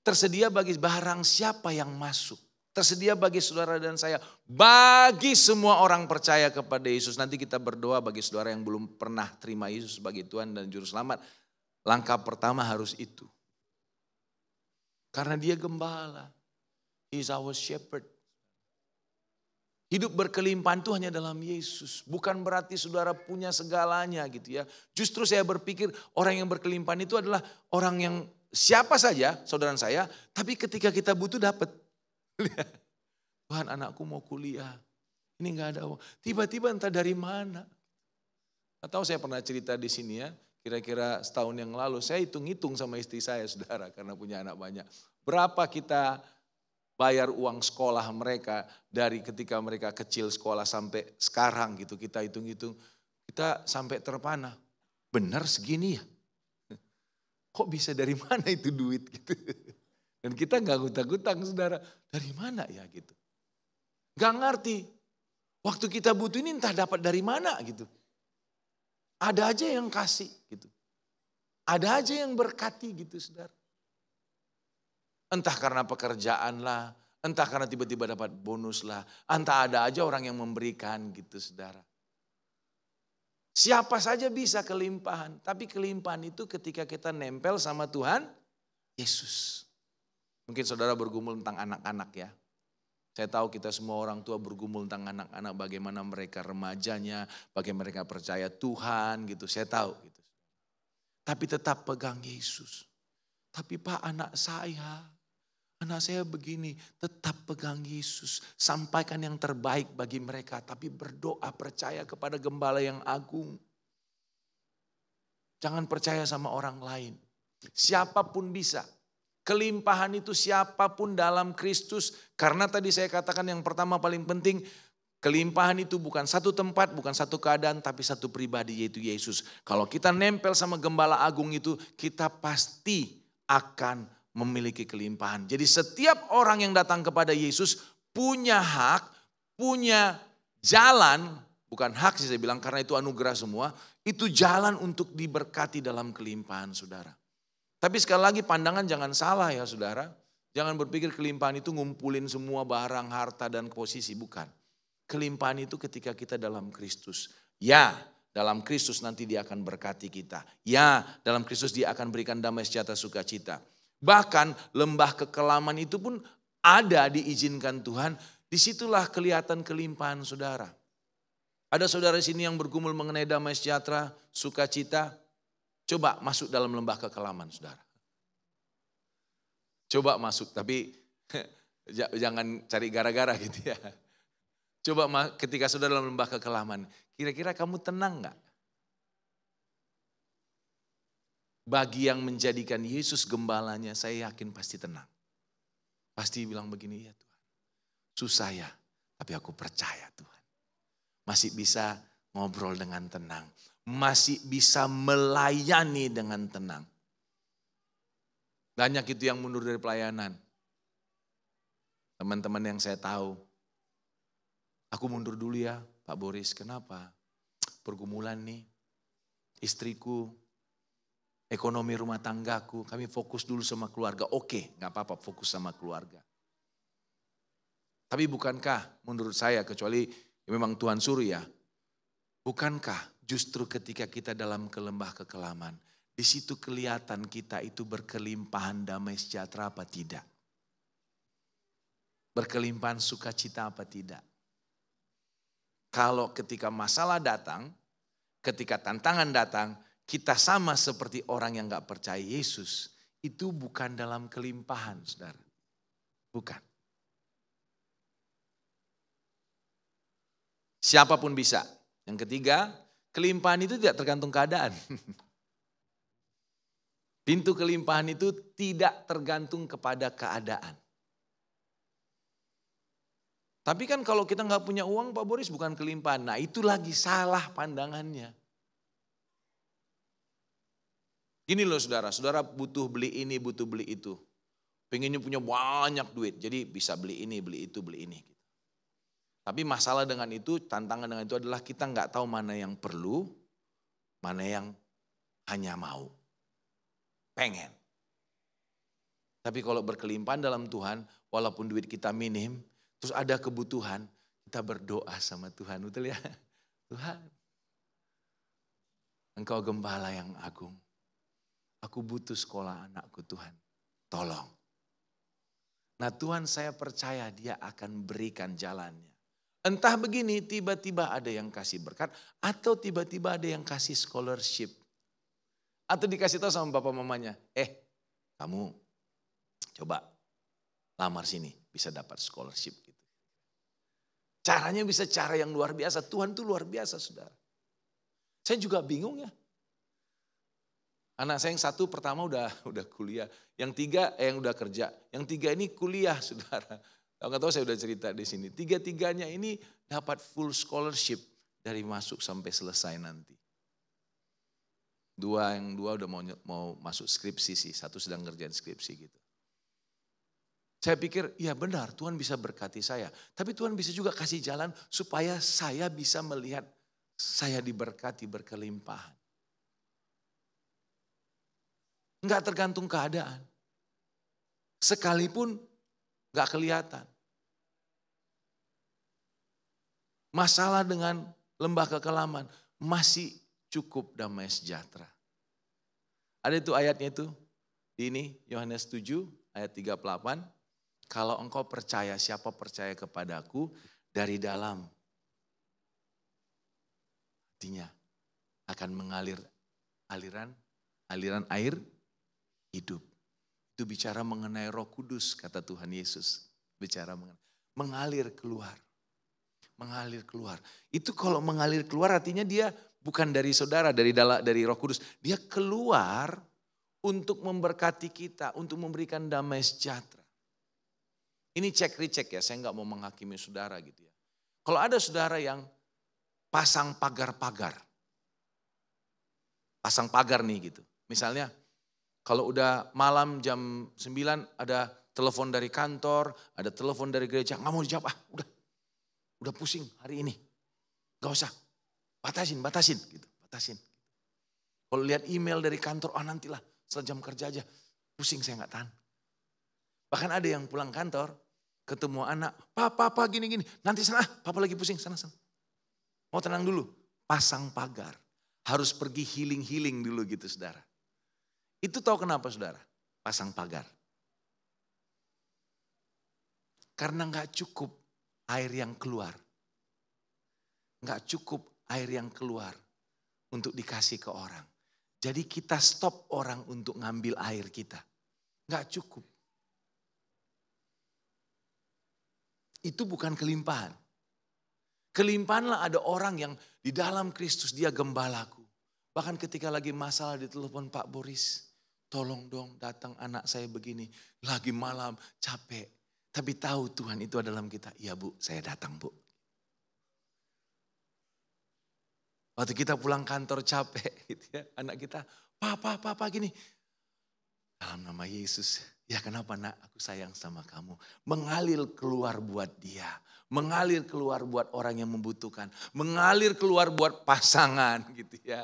tersedia bagi barang siapa yang masuk. Tersedia bagi saudara dan saya. Bagi semua orang percaya kepada Yesus. Nanti kita berdoa bagi saudara yang belum pernah terima Yesus sebagai Tuhan dan Juru Selamat. Langkah pertama harus itu. Karena dia gembala. He is our shepherd. Hidup berkelimpahan itu hanya dalam Yesus. Bukan berarti saudara punya segalanya gitu ya. Justru saya berpikir orang yang berkelimpahan itu adalah orang yang siapa saja saudara saya. Tapi ketika kita butuh dapat. Tuhan anakku mau kuliah. Ini gak ada uang. Tiba-tiba entah dari mana. Atau saya pernah cerita di sini ya. Kira-kira setahun yang lalu saya hitung-hitung sama istri saya saudara. Karena punya anak banyak. Berapa kita bayar uang sekolah mereka dari ketika mereka kecil sekolah sampai sekarang gitu. Kita hitung-hitung. Kita sampai terpana. Benar segini ya? Kok bisa dari mana itu duit gitu. Dan kita gak gutang-gutang saudara. Dari mana ya gitu. Gak ngerti. Waktu kita butuh ini entah dapat dari mana gitu. Ada aja yang kasih gitu. Ada aja yang berkati gitu saudara. Entah karena pekerjaan lah. Entah karena tiba-tiba dapat bonus lah. Entah ada aja orang yang memberikan gitu saudara. Siapa saja bisa kelimpahan. Tapi kelimpahan itu ketika kita nempel sama Tuhan Yesus. Mungkin saudara bergumul tentang anak-anak ya. Saya tahu kita semua orang tua bergumul tentang anak-anak. Bagaimana mereka remajanya. Bagaimana mereka percaya Tuhan gitu. Saya tahu gitu. Tapi tetap pegang Yesus. Tapi Pak anak saya begini, tetap pegang Yesus. Sampaikan yang terbaik bagi mereka. Tapi berdoa percaya kepada Gembala yang agung. Jangan percaya sama orang lain. Siapapun bisa. Kelimpahan itu siapapun dalam Kristus. Karena tadi saya katakan yang pertama paling penting. Kelimpahan itu bukan satu tempat, bukan satu keadaan. Tapi satu pribadi yaitu Yesus. Kalau kita nempel sama Gembala agung itu. Kita pasti akan memiliki kelimpahan. Jadi setiap orang yang datang kepada Yesus punya hak, punya jalan, bukan hak sih saya bilang karena itu anugerah semua, itu jalan untuk diberkati dalam kelimpahan saudara. Tapi sekali lagi pandangan jangan salah ya saudara. Jangan berpikir kelimpahan itu ngumpulin semua barang, harta dan posisi, bukan. Kelimpahan itu ketika kita dalam Kristus. Ya, dalam Kristus nanti dia akan berkati kita. Ya, dalam Kristus dia akan berikan damai sejahtera sukacita. Bahkan lembah kekelaman itu pun ada diizinkan Tuhan. Disitulah kelihatan kelimpahan saudara. Ada saudara di sini yang bergumul mengenai damai sejahtera, sukacita. Coba masuk dalam lembah kekelaman saudara. Coba masuk tapi jangan cari gara-gara gitu ya. Coba ketika saudara dalam lembah kekelaman. Kira-kira kamu tenang gak? Bagi yang menjadikan Yesus gembalanya, saya yakin pasti tenang. Pasti bilang begini, ya Tuhan, susah ya, tapi aku percaya Tuhan. Masih bisa ngobrol dengan tenang. Masih bisa melayani dengan tenang. Banyak itu yang mundur dari pelayanan. Teman-teman yang saya tahu, aku mundur dulu ya Pak Boris, kenapa? Pergumulan nih, istriku, ekonomi rumah tanggaku, kami fokus dulu sama keluarga. Oke, gak apa-apa fokus sama keluarga. Tapi bukankah menurut saya, kecuali memang Tuhan suruh ya. Bukankah justru ketika kita dalam kelembah kekelaman, di situ kelihatan kita itu berkelimpahan damai sejahtera apa tidak? Berkelimpahan sukacita apa tidak? Kalau ketika masalah datang, ketika tantangan datang, kita sama seperti orang yang gak percaya Yesus. Itu bukan dalam kelimpahan saudara. Bukan. Siapapun bisa. Yang ketiga, kelimpahan itu tidak tergantung keadaan. Pintu kelimpahan itu tidak tergantung kepada keadaan. Tapi kan kalau kita gak punya uang Pak Boris bukan kelimpahan. Nah itu lagi salah pandangannya. Gini loh saudara, saudara butuh beli ini, butuh beli itu. Pengennya punya banyak duit, jadi bisa beli ini, beli itu, beli ini. Tapi masalah dengan itu, tantangan dengan itu adalah kita nggak tahu mana yang perlu, mana yang hanya mau, pengen. Tapi kalau berkelimpahan dalam Tuhan, walaupun duit kita minim, terus ada kebutuhan, kita berdoa sama Tuhan, betul ya? Tuhan, Engkau gembala yang agung. Aku butuh sekolah anakku Tuhan, tolong. Nah Tuhan saya percaya dia akan berikan jalannya. Entah begini tiba-tiba ada yang kasih berkat atau tiba-tiba ada yang kasih scholarship. Atau dikasih tahu sama bapak mamanya, kamu coba lamar sini bisa dapat scholarship gitu. Caranya bisa cara yang luar biasa, Tuhan tuh luar biasa saudara. Saya juga bingung ya. Anak saya yang satu pertama udah kuliah, yang tiga yang udah kerja, yang tiga ini kuliah saudara. Nggak tahu saya udah cerita di sini. Tiga-tiganya ini dapat full scholarship dari masuk sampai selesai nanti. Yang dua udah mau masuk skripsi sih, satu sedang ngerjain skripsi gitu. Saya pikir, ya benar Tuhan bisa berkati saya. Tapi Tuhan bisa juga kasih jalan supaya saya bisa melihat saya diberkati berkelimpahan. Enggak tergantung keadaan. Sekalipun enggak kelihatan. Masalah dengan lembah kekelaman masih cukup damai sejahtera. Ada itu ayatnya itu. Di ini Yohanes 7 ayat 38. Kalau engkau percaya, siapa percaya kepadaku dari dalam hatinya akan mengalir aliran air hidup. Itu bicara mengenai Roh Kudus, kata Tuhan Yesus. Bicara mengalir keluar. Mengalir keluar. Itu kalau mengalir keluar artinya dia bukan dari saudara, dari Roh Kudus. Dia keluar untuk memberkati kita, untuk memberikan damai sejahtera. Ini cek recheck ya, saya nggak mau menghakimi saudara gitu ya. Kalau ada saudara yang pasang pagar-pagar. Pasang pagar nih gitu. Misalnya kalau udah malam jam 9 ada telepon dari kantor, ada telepon dari gereja, nggak mau dijawab, udah pusing hari ini. Gak usah, batasin gitu, batasin. Kalau lihat email dari kantor, nantilah setelah jam kerja aja, pusing saya nggak tahan. Bahkan ada yang pulang kantor, ketemu anak, papa gini, nanti sana, papa lagi pusing, sana. Mau tenang dulu, pasang pagar. Harus pergi healing dulu gitu saudara. Itu tahu kenapa saudara? Pasang pagar. Karena nggak cukup air yang keluar. Nggak cukup air yang keluar untuk dikasih ke orang. Jadi kita stop orang untuk ngambil air kita. Nggak cukup. Itu bukan kelimpahan. Kelimpahanlah ada orang yang di dalam Kristus dia gembalaku. Bahkan ketika lagi masalah ditelepon Pak Boris. Tolong dong datang anak saya begini. Lagi malam capek. Tapi tahu Tuhan itu ada dalam kita. Iya Bu, saya datang Bu. Waktu kita pulang kantor capek gitu ya. Anak kita, papa gini. Dalam nama Yesus. Ya kenapa nak, aku sayang sama kamu. Mengalir keluar buat dia. Mengalir keluar buat orang yang membutuhkan. Mengalir keluar buat pasangan gitu ya.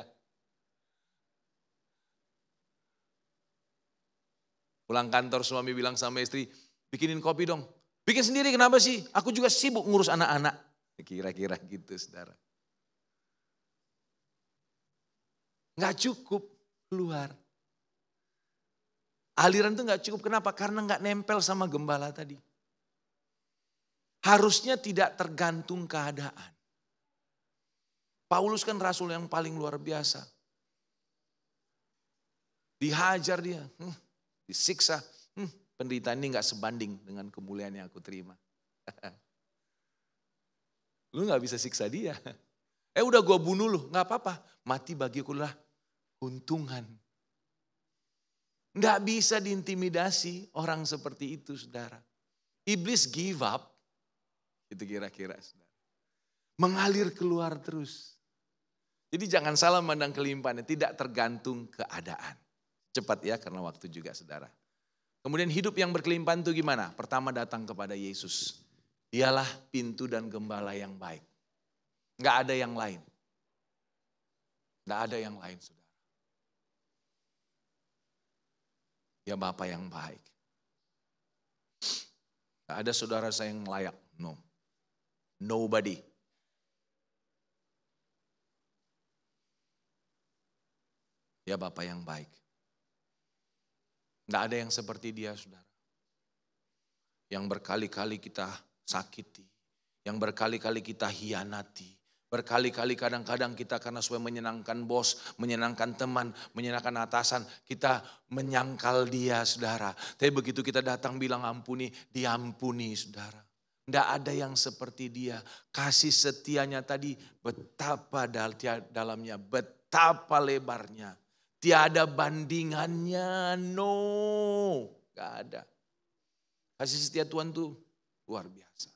Pulang kantor suami bilang sama istri, bikinin kopi dong. Bikin sendiri kenapa sih? Aku juga sibuk ngurus anak-anak. Kira-kira gitu saudara. Nggak cukup keluar. Aliran itu nggak cukup, kenapa? Karena nggak nempel sama gembala tadi. Harusnya tidak tergantung keadaan. Paulus kan rasul yang paling luar biasa. Dihajar dia, disiksa. Penderitaan ini nggak sebanding dengan kemuliaan yang aku terima. Lu nggak bisa siksa dia. Udah gue bunuh lu, nggak apa-apa. Mati bagiku lah keuntungan. Nggak bisa diintimidasi orang seperti itu saudara. Iblis give up. Itu kira-kira saudara. Mengalir keluar terus. Jadi jangan salah memandang kelimpahan, tidak tergantung keadaan. Cepat ya karena waktu juga saudara. Kemudian hidup yang berkelimpahan itu gimana? Pertama datang kepada Yesus. Dialah pintu dan gembala yang baik. Nggak ada yang lain. Nggak ada yang lain saudara. Ya Bapa yang baik. Gak ada saudara saya yang layak. No. Nobody. Ya Bapa yang baik. Gak ada yang seperti dia saudara. Yang berkali-kali kita sakiti. Yang berkali-kali kita hianati. Berkali-kali kadang-kadang kita karena supaya menyenangkan bos, menyenangkan teman, menyenangkan atasan, kita menyangkal dia saudara. Tapi begitu kita datang bilang ampuni, diampuni saudara. Tidak ada yang seperti dia. Kasih setianya tadi betapa dalamnya, betapa lebarnya. Tiada bandingannya, no. Gak ada. Kasih setia Tuhan tuh luar biasa.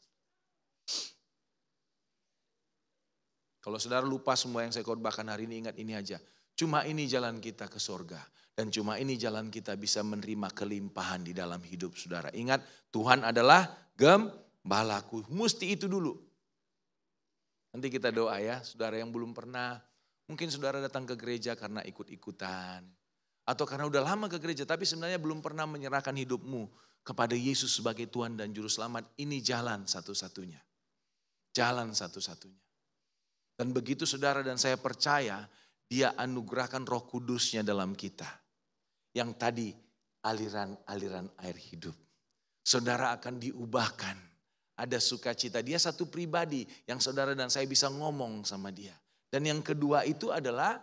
Kalau saudara lupa semua yang saya khotbahkan hari ini, ingat ini aja. Cuma ini jalan kita ke sorga. Dan cuma ini jalan kita bisa menerima kelimpahan di dalam hidup saudara. Ingat, Tuhan adalah gembalaku. Mesti itu dulu. Nanti kita doa ya, saudara yang belum pernah. Mungkin saudara datang ke gereja karena ikut-ikutan. Atau karena udah lama ke gereja tapi sebenarnya belum pernah menyerahkan hidupmu kepada Yesus sebagai Tuhan dan Juru Selamat. Ini jalan satu-satunya. Jalan satu-satunya. Dan begitu saudara dan saya percaya, Dia anugerahkan Roh Kudusnya dalam kita. Yang tadi aliran-aliran air hidup. Saudara akan diubahkan. Ada sukacita. Dia satu pribadi yang saudara dan saya bisa ngomong sama dia. Dan yang kedua itu adalah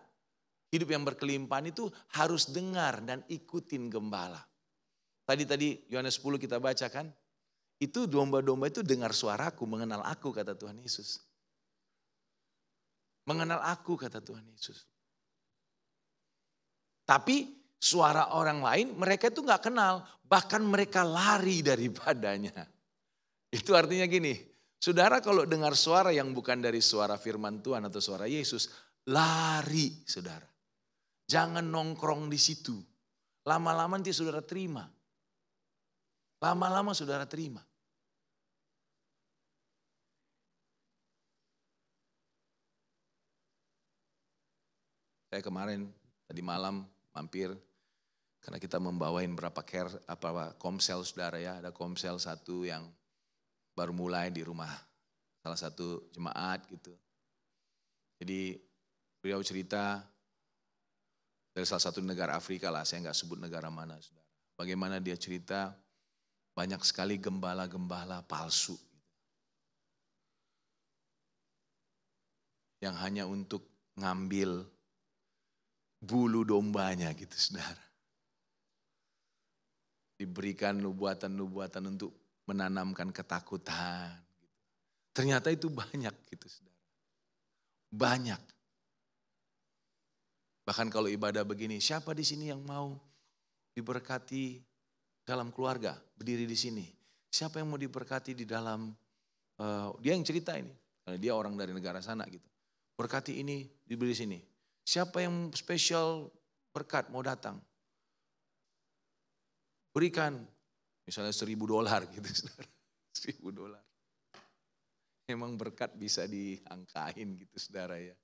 hidup yang berkelimpahan itu harus dengar dan ikutin gembala. Tadi Yohanes 10 kita bacakan. Itu domba-domba itu dengar suaraku, mengenal aku kata Tuhan Yesus. Mengenal aku kata Tuhan Yesus. Tapi suara orang lain mereka itu gak kenal. Bahkan mereka lari daripadanya. Itu artinya gini. Saudara kalau dengar suara yang bukan dari suara firman Tuhan atau suara Yesus. Lari saudara. Jangan nongkrong di situ. Lama-lama nanti saudara terima. Lama-lama saudara terima. Saya kemarin tadi malam mampir karena kita membawain berapa komsel saudara ya. Ada komsel satu yang baru mulai di rumah salah satu jemaat gitu. Jadi beliau cerita dari salah satu negara Afrika lah, saya nggak sebut negara mana saudara. Bagaimana dia cerita banyak sekali gembala-gembala palsu. Yang hanya untuk ngambil bulu dombanya gitu saudara. Diberikan nubuatan-nubuatan untuk menanamkan ketakutan. Ternyata itu banyak gitu saudara. Banyak. Bahkan kalau ibadah begini, siapa di sini yang mau diberkati dalam keluarga? Berdiri di sini. Siapa yang mau diberkati di dalam, dia yang cerita ini. Karena dia orang dari negara sana gitu. Berkati ini, diberi di sini. Siapa yang spesial berkat mau datang? Berikan misalnya $1.000 gitu saudara. $1.000. Memang berkat bisa diangkain gitu saudara ya.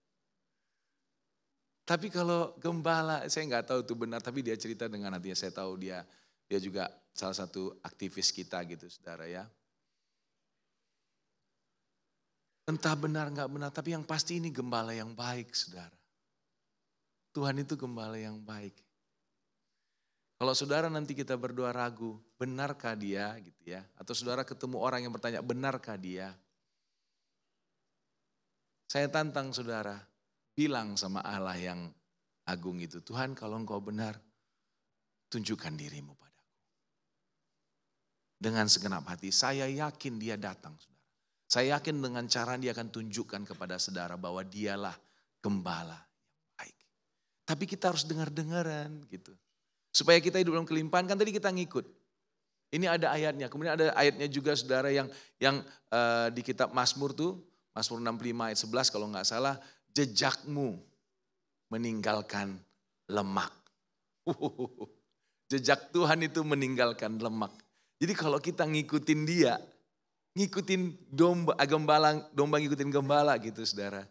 Tapi kalau gembala, saya nggak tahu itu benar, tapi dia cerita dengan hatinya. Saya tahu dia juga salah satu aktivis kita gitu saudara ya. Entah benar nggak benar, tapi yang pasti ini gembala yang baik saudara. Tuhan itu gembala yang baik. Kalau saudara nanti kita berdoa ragu, benarkah dia gitu ya. Atau saudara ketemu orang yang bertanya, benarkah dia? Saya tantang saudara, bilang sama Allah yang agung itu, Tuhan kalau engkau benar, tunjukkan dirimu padaku. Dengan segenap hati, saya yakin dia datang saudara. Saya yakin dengan cara dia akan tunjukkan kepada saudara bahwa dialah gembala. Tapi kita harus dengar-dengaran gitu. Supaya kita hidup dalam kelimpahan, kan tadi kita ngikut. Ini ada ayatnya, kemudian ada ayatnya juga saudara yang di kitab Mazmur tuh, Mazmur 65 ayat 11 kalau nggak salah, jejakmu meninggalkan lemak. Jejak Tuhan itu meninggalkan lemak. Jadi kalau kita ngikutin dia, ngikutin domba ngikutin gembala gitu saudara.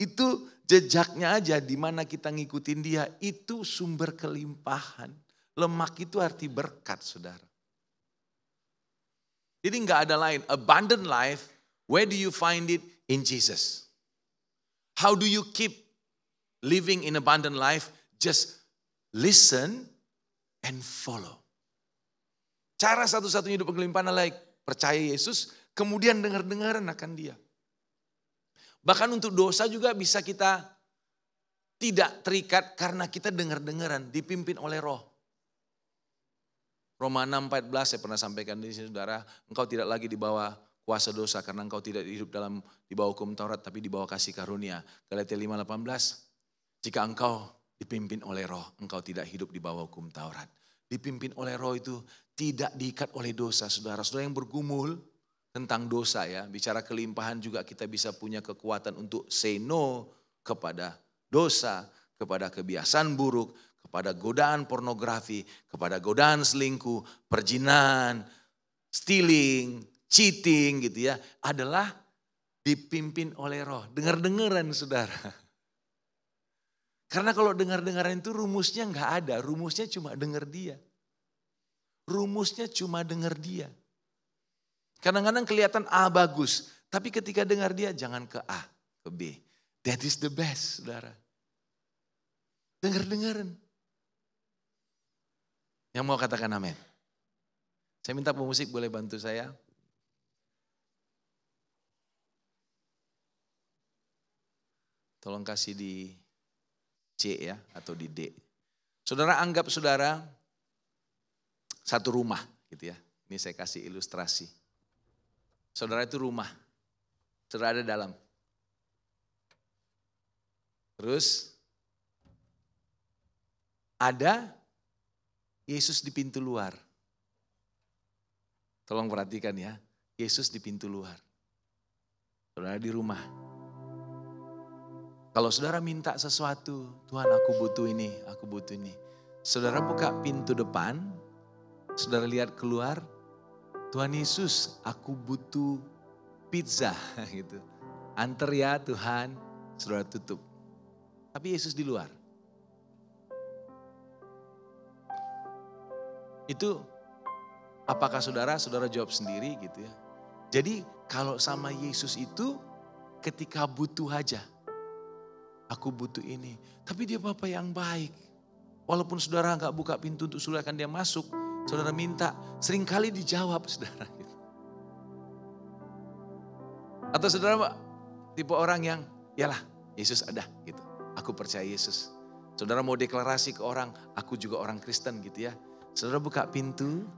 Itu jejaknya aja di mana kita ngikutin dia, itu sumber kelimpahan. Lemak itu arti berkat saudara. Jadi nggak ada lain, abundant life, where do you find it? In Jesus. How do you keep living in abundant life? Just listen and follow. Cara satu-satunya hidup berkelimpahan adalah percaya Yesus, kemudian dengar-dengaran akan dia. Bahkan untuk dosa juga bisa kita tidak terikat karena kita dengar-dengaran, dipimpin oleh Roh. Roma 6:14 saya pernah sampaikan di sini saudara, engkau tidak lagi di bawah kuasa dosa karena engkau tidak hidup di bawah hukum Taurat tapi di bawah kasih karunia. Galatia 5:18, jika engkau dipimpin oleh Roh, engkau tidak hidup di bawah hukum Taurat. Dipimpin oleh Roh itu tidak diikat oleh dosa saudara. Saudara yang bergumul tentang dosa ya, bicara kelimpahan juga kita bisa punya kekuatan untuk say no kepada dosa, kepada kebiasaan buruk, kepada godaan pornografi, kepada godaan selingkuh, perjinan, stealing, cheating gitu ya, adalah dipimpin oleh roh. Dengar-dengaran saudara. Karena kalau dengar-dengaran itu rumusnya nggak ada, rumusnya cuma dengar dia. Rumusnya cuma dengar dia. Kadang-kadang kelihatan A bagus, tapi ketika dengar dia jangan ke A, ke B. That is the best, saudara. Dengar-dengaran. Yang mau katakan amin. Saya minta pemusik boleh bantu saya. Tolong kasih di C ya, atau di D. Saudara anggap saudara satu rumah gitu ya. Ini saya kasih ilustrasi. Saudara itu rumah. Saudara ada dalam. Terus ada Yesus di pintu luar. Tolong perhatikan ya. Yesus di pintu luar. Saudara di rumah. Kalau saudara minta sesuatu, Tuhan aku butuh ini, aku butuh ini. Saudara buka pintu depan, saudara lihat keluar, Tuhan Yesus aku butuh pizza gitu. Antar ya Tuhan, saudara tutup. Tapi Yesus di luar. Itu apakah saudara jawab sendiri gitu ya. Jadi kalau sama Yesus itu ketika butuh aja. Aku butuh ini. Tapi dia Bapa yang baik. Walaupun saudara gak buka pintu untuk saudara akan dia masuk. Saudara minta, seringkali dijawab saudara. Atau saudara tipe orang yang, yalah Yesus ada gitu. Aku percaya Yesus. Saudara mau deklarasi ke orang, aku juga orang Kristen gitu ya. Saudara buka pintu,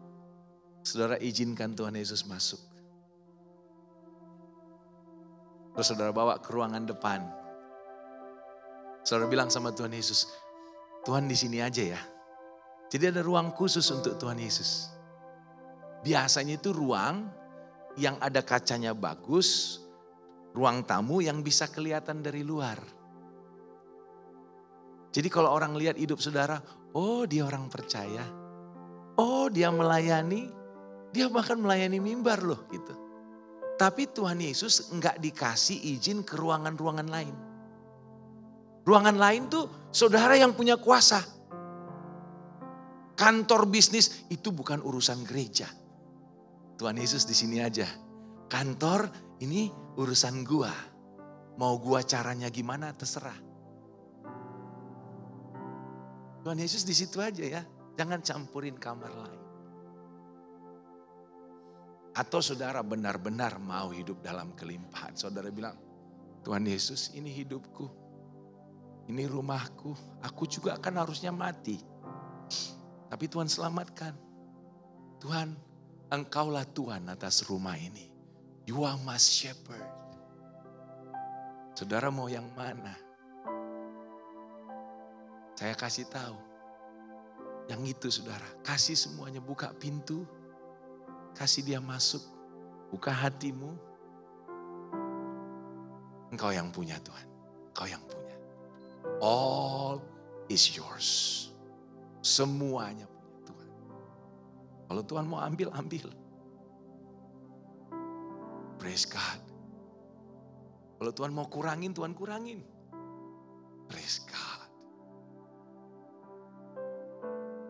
saudara izinkan Tuhan Yesus masuk. Terus saudara bawa ke ruangan depan. Saudara bilang sama Tuhan Yesus, Tuhan di sini aja ya. Jadi ada ruang khusus untuk Tuhan Yesus. Biasanya itu ruang yang ada kacanya bagus, ruang tamu yang bisa kelihatan dari luar. Jadi kalau orang lihat hidup saudara, oh dia orang percaya. Oh dia melayani, dia bahkan melayani mimbar loh gitu. Tapi Tuhan Yesus enggak dikasih izin ke ruangan-ruangan lain. Ruangan lain tuh saudara yang punya kuasa. Kantor bisnis itu bukan urusan gereja. Tuhan Yesus di sini aja. Kantor ini urusan gua. Mau gua caranya gimana terserah. Tuhan Yesus di situ aja ya. Jangan campurin kamar lain. Atau saudara benar-benar mau hidup dalam kelimpahan. Saudara bilang, Tuhan Yesus ini hidupku. Ini rumahku, aku juga kan harusnya mati. Tapi Tuhan selamatkan. Tuhan, Engkaulah Tuhan atas rumah ini. You are my shepherd. Saudara mau yang mana? Saya kasih tahu. Yang itu saudara, kasih semuanya, buka pintu. Kasih dia masuk. Buka hatimu. Engkau yang punya Tuhan. Engkau yang punya. All is yours. Semuanya punya Tuhan. Kalau Tuhan mau ambil, ambil. Praise God. Kalau Tuhan mau kurangin, Tuhan kurangin. Praise God.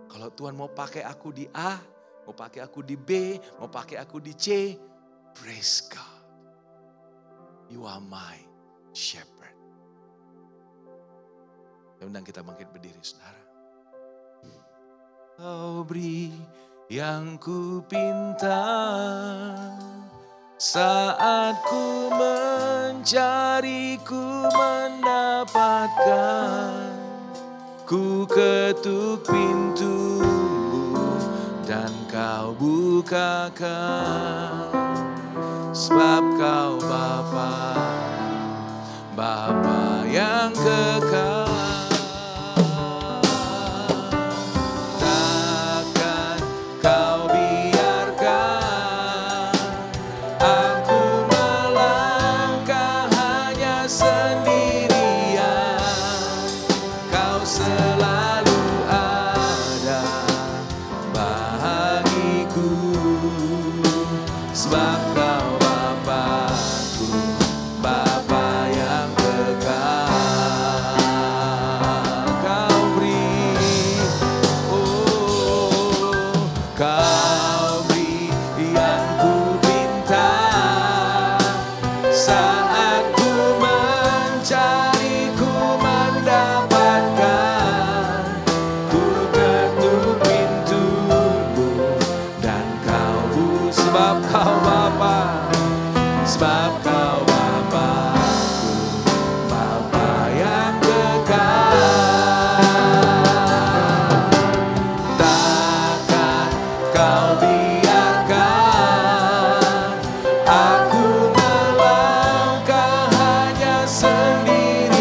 Kalau Tuhan mau pakai aku di A, mau pakai aku di B, mau pakai aku di C, praise God. You are my shepherd. Undang kita bangkit berdiri saudara. Kau beri yang ku pinta saat ku mencari, ku mendapatkan. Ku ketuk pintumu dan kau bukakan. Sebab kau Bapa, Bapa yang kekal. Kau mencari ku mendapatkan. Ku ketuk pintumu dan kau sebab kau Bapa, sebab kau Bapa-ku, Bapa yang kekal. Takkan kau biarkan aku melangkah hanya sendirian.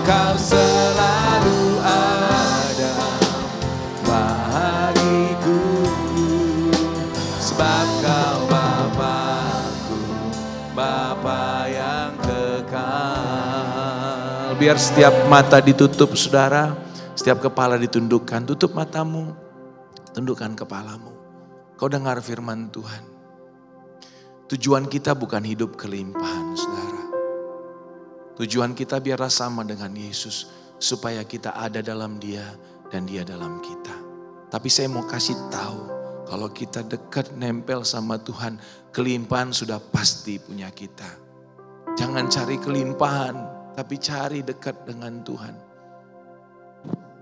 Kau selalu ada bagiku, sebab kau Bapa-ku, Bapa yang kekal. Biar setiap mata ditutup saudara, setiap kepala ditundukkan. Tutup matamu, tundukkan kepalamu. Kau dengar firman Tuhan. Tujuan kita bukan hidup kelimpahan saudara. Tujuan kita biarlah sama dengan Yesus, supaya kita ada dalam Dia dan Dia dalam kita. Tapi saya mau kasih tahu, kalau kita dekat nempel sama Tuhan, kelimpahan sudah pasti punya kita. Jangan cari kelimpahan, tapi cari dekat dengan Tuhan.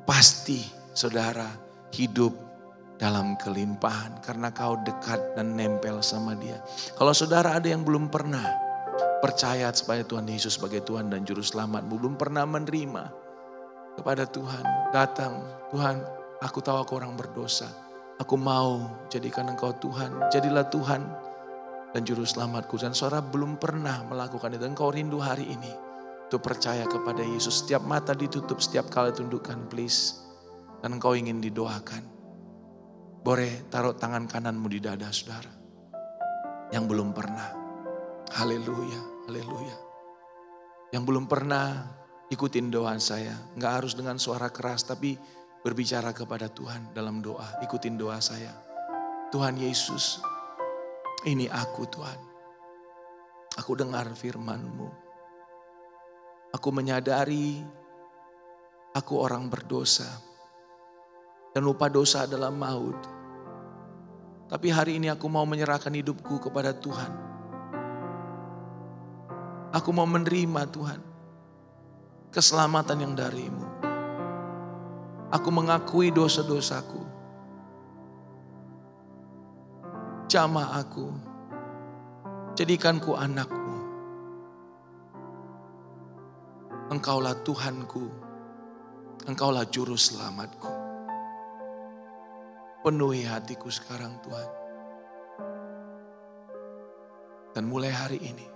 Pasti saudara hidup dalam kelimpahan karena kau dekat dan nempel sama Dia. Kalau saudara ada yang belum pernah percaya supaya Tuhan Yesus sebagai Tuhan dan Juru Selamat, belum pernah menerima kepada Tuhan, datang, Tuhan, aku tahu aku orang berdosa. Aku mau jadikan Engkau Tuhan, jadilah Tuhan dan Juru Selamatku. Dan saudara belum pernah melakukan itu, engkau rindu hari ini untuk percaya kepada Yesus. Setiap mata ditutup, setiap kali tundukkan please. Dan engkau ingin didoakan. Boleh taruh tangan kananmu di dada saudara. Yang belum pernah. Haleluya, haleluya. Yang belum pernah ikutin doa saya. Enggak harus dengan suara keras, tapi berbicara kepada Tuhan dalam doa. Ikutin doa saya. Tuhan Yesus, ini aku Tuhan. Aku dengar firman-Mu. Aku menyadari aku orang berdosa. Dan upah dosa adalah maut. Tapi hari ini aku mau menyerahkan hidupku kepada Tuhan. Aku mau menerima Tuhan keselamatan yang dari-Mu. Aku mengakui dosa-dosaku. Jamah aku. Jadikanku anak-Mu. Engkaulah Tuhanku. Engkaulah Juru Selamatku. Penuhi hatiku sekarang Tuhan. Dan mulai hari ini,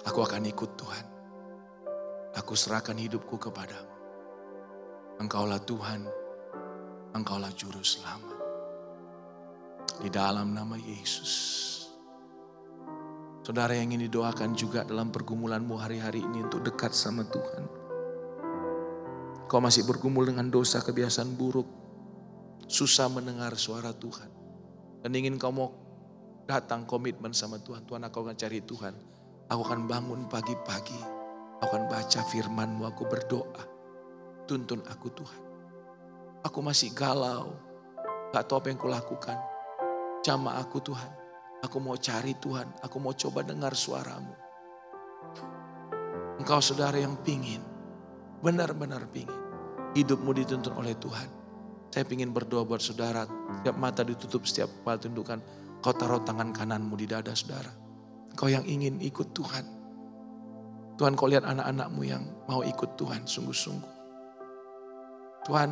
aku akan ikut Tuhan. Aku serahkan hidupku kepadamu. Engkaulah Tuhan, Engkaulah Juru Selamat. Di dalam nama Yesus. Saudara yang ingin didoakan juga dalam pergumulanmu hari-hari ini untuk dekat sama Tuhan. Kau masih bergumul dengan dosa, kebiasaan buruk. Susah mendengar suara Tuhan. Dan ingin kau mau datang komitmen sama Tuhan. Tuhan, aku akan cari Tuhan. Aku akan bangun pagi-pagi. Aku akan baca firman-Mu, aku berdoa. Tuntun aku Tuhan. Aku masih galau. Gak tahu apa yang kulakukan. Jamah aku Tuhan. Aku mau cari Tuhan. Aku mau coba dengar suara-Mu. Engkau saudara yang pingin. Benar-benar pingin. Hidupmu dituntun oleh Tuhan. Saya ingin berdoa buat saudara. Setiap mata ditutup, setiap kepala tundukkan. Kau taruh tangan kananmu di dada saudara. Kau yang ingin ikut Tuhan. Tuhan, kau lihat anak-anakmu yang mau ikut Tuhan sungguh-sungguh. Tuhan,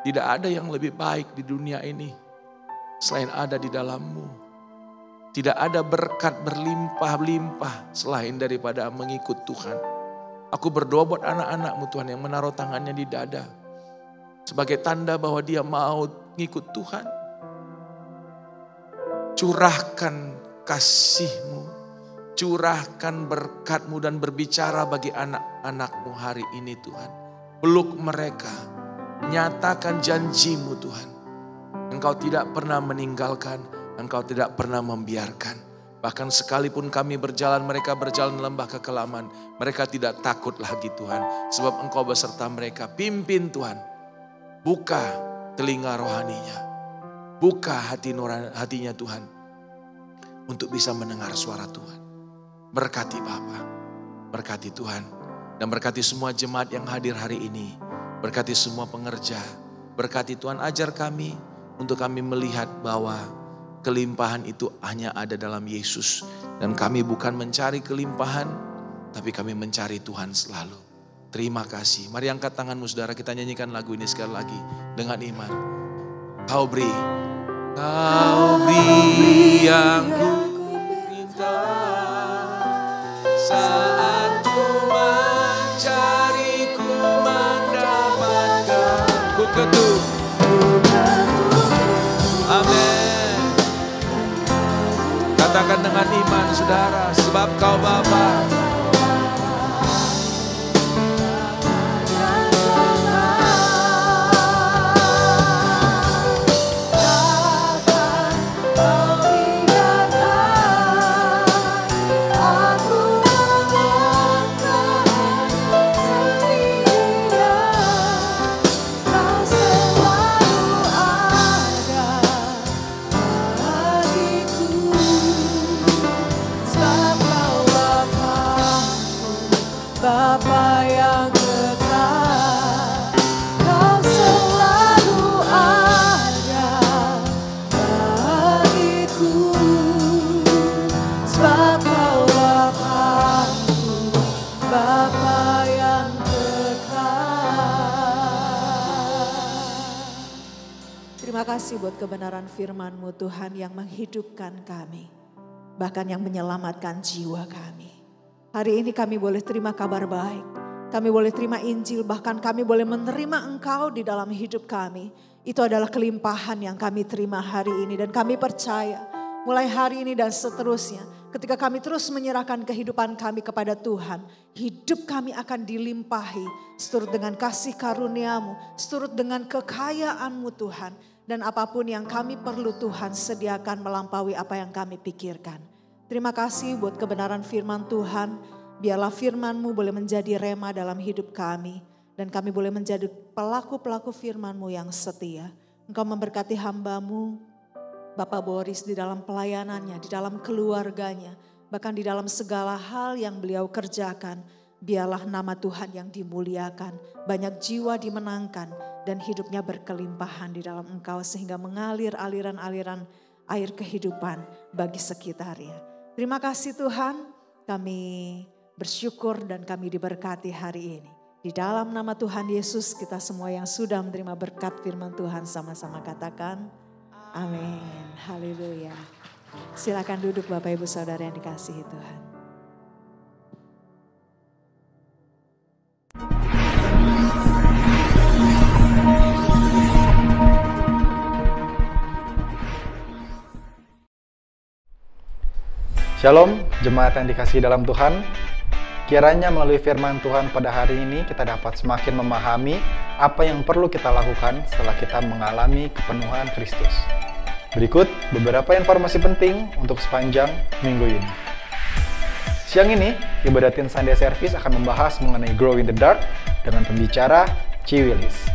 tidak ada yang lebih baik di dunia ini selain ada di dalam-Mu. Tidak ada berkat berlimpah-limpah selain daripada mengikut Tuhan. Aku berdoa buat anak-anak-Mu Tuhan yang menaruh tangannya di dada. Sebagai tanda bahwa dia mau ngikut Tuhan. Curahkan kasih-Mu. Curahkan berkat-Mu dan berbicara bagi anak-anak-Mu hari ini Tuhan. Peluk mereka. Nyatakan janji-Mu Tuhan. Engkau tidak pernah meninggalkan. Engkau tidak pernah membiarkan. Bahkan sekalipun kami berjalan, mereka berjalan lembah kekelaman. Mereka tidak takut lagi Tuhan. Sebab Engkau beserta mereka. Pimpin Tuhan. Buka telinga rohaninya. Buka hatinya Tuhan. Untuk bisa mendengar suara Tuhan. Berkati Bapa, berkati Tuhan. Dan berkati semua jemaat yang hadir hari ini. Berkati semua pengerja. Berkati Tuhan, ajar kami untuk kami melihat bahwa kelimpahan itu hanya ada dalam Yesus. Dan kami bukan mencari kelimpahan, tapi kami mencari Tuhan selalu. Terima kasih. Mari angkat tanganmu saudara, kita nyanyikan lagu ini sekali lagi dengan iman. Kau beri yang ku minta saat ku mencari, ku mendapatkan. Ku ketuk. Amin. Katakan dengan iman saudara, sebab Kau Bapa. Bapa yang kekal, Kau selalu ada bagiku, sebab Kau Bapa-Ku, Bapa yang kekal. Terima kasih buat kebenaran firman-Mu Tuhan yang menghidupkan kami, bahkan yang menyelamatkan jiwa kami. Hari ini kami boleh terima kabar baik, kami boleh terima Injil, bahkan kami boleh menerima Engkau di dalam hidup kami. Itu adalah kelimpahan yang kami terima hari ini, dan kami percaya mulai hari ini dan seterusnya, ketika kami terus menyerahkan kehidupan kami kepada Tuhan, hidup kami akan dilimpahi seturut dengan kasih karunia-Mu, seturut dengan kekayaan-Mu Tuhan. Dan apapun yang kami perlu Tuhan sediakan melampaui apa yang kami pikirkan. Terima kasih buat kebenaran firman Tuhan. Biarlah firman-Mu boleh menjadi rema dalam hidup kami. Dan kami boleh menjadi pelaku-pelaku firman-Mu yang setia. Engkau memberkati hamba-Mu, Bapak Boris, di dalam pelayanannya, di dalam keluarganya. Bahkan di dalam segala hal yang beliau kerjakan. Biarlah nama Tuhan yang dimuliakan. Banyak jiwa dimenangkan. Dan hidupnya berkelimpahan di dalam Engkau. Sehingga mengalir aliran-aliran air kehidupan bagi sekitarnya. Terima kasih Tuhan, kami bersyukur dan kami diberkati hari ini. Di dalam nama Tuhan Yesus, kita semua yang sudah menerima berkat firman Tuhan sama-sama katakan amin. Haleluya. Silakan duduk Bapak Ibu Saudara yang dikasihi Tuhan. Shalom, jemaat yang dikasihi dalam Tuhan. Kiranya melalui firman Tuhan pada hari ini kita dapat semakin memahami apa yang perlu kita lakukan setelah kita mengalami kepenuhan Kristus. Berikut beberapa informasi penting untuk sepanjang minggu ini. Siang ini, Ibadatin Sunday Service akan membahas mengenai Grow in the Dark dengan pembicara Ci Willis.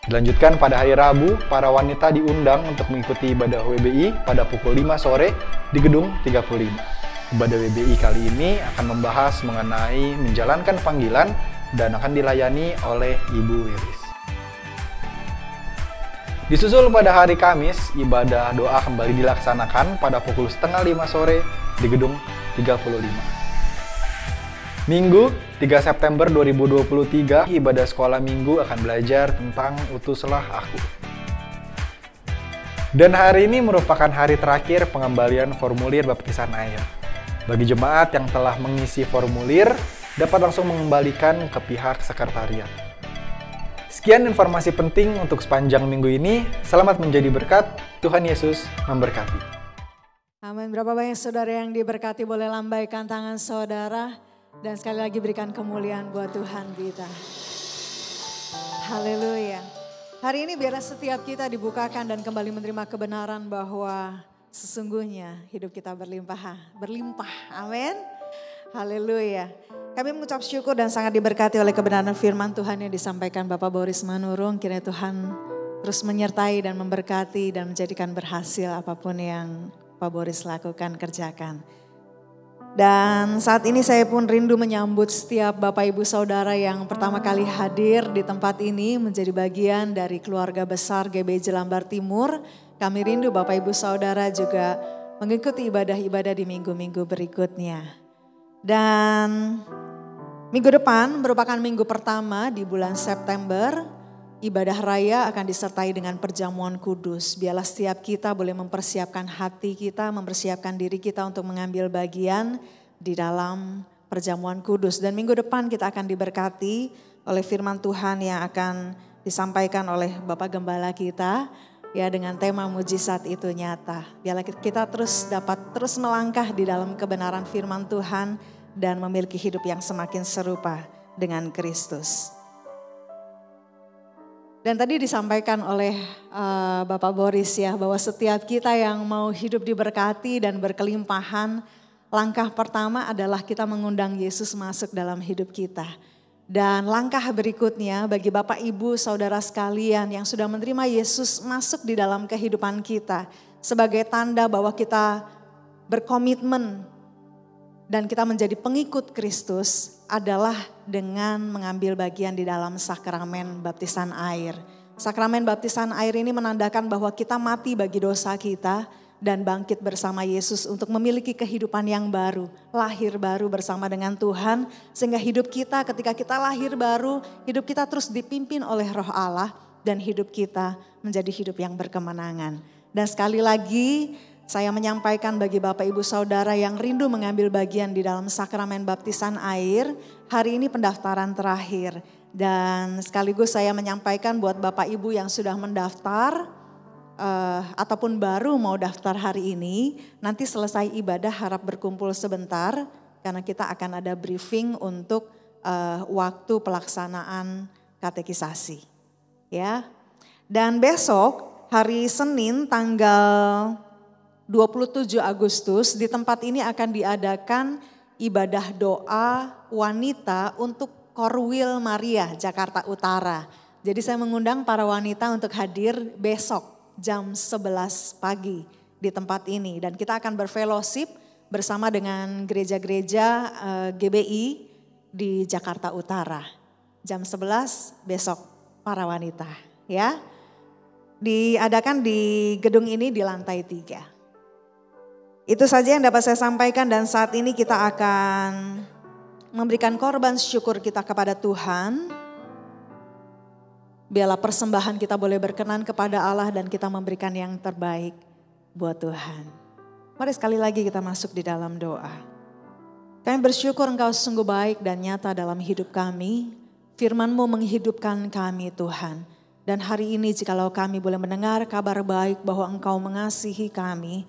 Dilanjutkan pada hari Rabu, para wanita diundang untuk mengikuti ibadah WBI pada pukul 5 sore di gedung 35. Ibadah WBI kali ini akan membahas mengenai menjalankan panggilan dan akan dilayani oleh Ibu Wiris. Disusul pada hari Kamis, ibadah doa kembali dilaksanakan pada pukul 4:30 sore di gedung 35. Minggu 3 September 2023, ibadah sekolah minggu akan belajar tentang Utuslah Aku. Dan hari ini merupakan hari terakhir pengembalian formulir baptisan air. Bagi jemaat yang telah mengisi formulir, dapat langsung mengembalikan ke pihak sekretariat. Sekian informasi penting untuk sepanjang minggu ini. Selamat menjadi berkat. Tuhan Yesus memberkati. Amin. Berapa banyak saudara yang diberkati, boleh lambaikan tangan saudara. Dan sekali lagi berikan kemuliaan buat Tuhan kita. Haleluya. Hari ini biarlah setiap kita dibukakan dan kembali menerima kebenaran bahwa sesungguhnya hidup kita berlimpah. Amin. Haleluya. Kami mengucap syukur dan sangat diberkati oleh kebenaran firman Tuhan yang disampaikan Bapak Boris Manurung. Kiranya Tuhan terus menyertai dan memberkati dan menjadikan berhasil apapun yang Pak Boris lakukan, kerjakan. Dan saat ini saya pun rindu menyambut setiap Bapak Ibu Saudara yang pertama kali hadir di tempat ini menjadi bagian dari keluarga besar GBJ Lambar Timur. Kami rindu Bapak Ibu Saudara juga mengikuti ibadah-ibadah di minggu-minggu berikutnya. Dan minggu depan merupakan minggu pertama di bulan September. Ibadah raya akan disertai dengan perjamuan kudus. Biarlah setiap kita boleh mempersiapkan hati kita, mempersiapkan diri kita untuk mengambil bagian di dalam perjamuan kudus. Dan minggu depan kita akan diberkati oleh firman Tuhan yang akan disampaikan oleh Bapak Gembala kita. Ya, dengan tema mujizat itu nyata. Biarlah kita dapat terus melangkah di dalam kebenaran firman Tuhan dan memiliki hidup yang semakin serupa dengan Kristus. Dan tadi disampaikan oleh Bapak Boris ya, bahwa setiap kita yang mau hidup diberkati dan berkelimpahan, langkah pertama adalah kita mengundang Yesus masuk dalam hidup kita. Dan langkah berikutnya bagi Bapak Ibu Saudara sekalian yang sudah menerima Yesus masuk di dalam kehidupan kita, sebagai tanda bahwa kita berkomitmen dan kita menjadi pengikut Kristus adalah dengan mengambil bagian di dalam sakramen baptisan air. Sakramen baptisan air ini menandakan bahwa kita mati bagi dosa kita dan bangkit bersama Yesus untuk memiliki kehidupan yang baru, lahir baru bersama dengan Tuhan, sehingga hidup kita ketika kita lahir baru, hidup kita terus dipimpin oleh Roh Allah dan hidup kita menjadi hidup yang berkemenangan. Dan sekali lagi saya menyampaikan bagi Bapak Ibu Saudara yang rindu mengambil bagian di dalam sakramen baptisan air, hari ini pendaftaran terakhir. Dan sekaligus saya menyampaikan buat Bapak Ibu yang sudah mendaftar ataupun baru mau daftar hari ini, nanti selesai ibadah harap berkumpul sebentar karena kita akan ada briefing untuk waktu pelaksanaan katekisasi. Ya. Dan besok hari Senin tanggal 27 Agustus di tempat ini akan diadakan ibadah doa wanita untuk Korwil Maria Jakarta Utara. Jadi saya mengundang para wanita untuk hadir besok jam 11 pagi di tempat ini. Dan kita akan berfellowship bersama dengan gereja-gereja GBI di Jakarta Utara. Jam 11 besok para wanita ya. Diadakan di gedung ini di lantai 3. Itu saja yang dapat saya sampaikan dan saat ini kita akan memberikan korban syukur kita kepada Tuhan. Biarlah persembahan kita boleh berkenan kepada Allah dan kita memberikan yang terbaik buat Tuhan. Mari sekali lagi kita masuk di dalam doa. Kami bersyukur Engkau sungguh baik dan nyata dalam hidup kami. Firman-Mu menghidupkan kami Tuhan. Dan hari ini jikalau kami boleh mendengar kabar baik bahwa Engkau mengasihi kami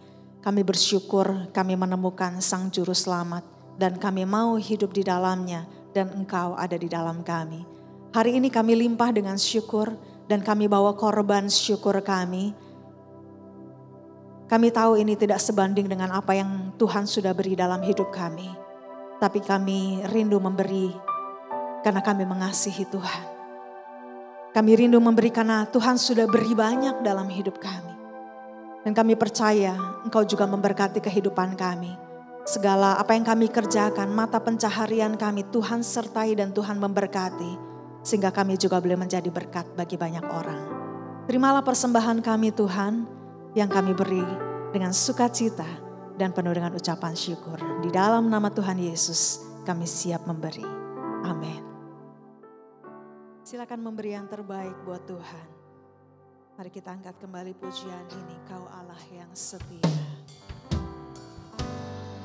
bersyukur kami menemukan Sang Juru Selamat dan kami mau hidup di dalamnya dan Engkau ada di dalam kami. Hari ini kami limpah dengan syukur dan kami bawa korban syukur kami. Kami tahu ini tidak sebanding dengan apa yang Tuhan sudah beri dalam hidup kami. Tapi kami rindu memberi karena kami mengasihi Tuhan. Kami rindu memberi karena Tuhan sudah beri banyak dalam hidup kami. Dan kami percaya Engkau juga memberkati kehidupan kami. Segala apa yang kami kerjakan, mata pencaharian kami Tuhan sertai dan Tuhan memberkati. Sehingga kami juga boleh menjadi berkat bagi banyak orang. Terimalah persembahan kami Tuhan yang kami beri dengan sukacita dan penuh dengan ucapan syukur. Di dalam nama Tuhan Yesus kami siap memberi. Amin. Silakan memberi yang terbaik buat Tuhan. Mari kita angkat kembali pujian ini, Kau Allah yang setia.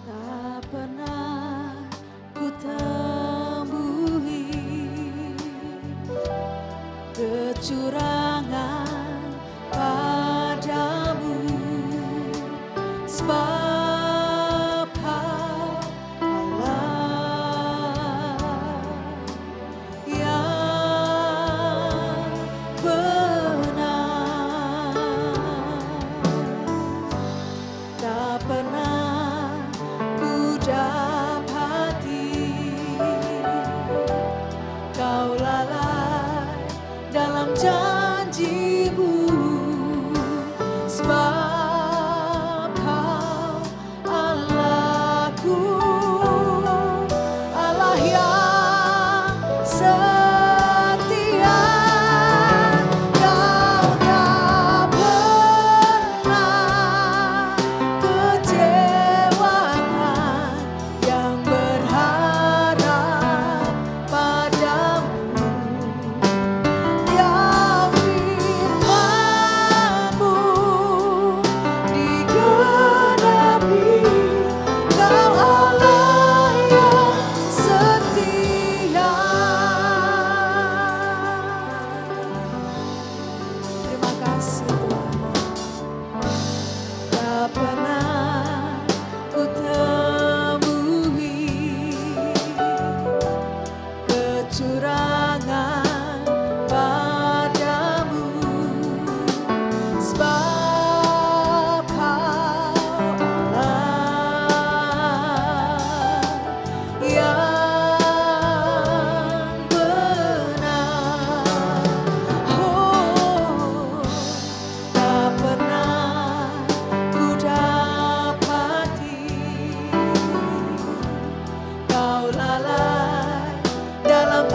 Tak pernah ku temui kecurangan padamu, sebab Allah yang benar. Tak pernah ku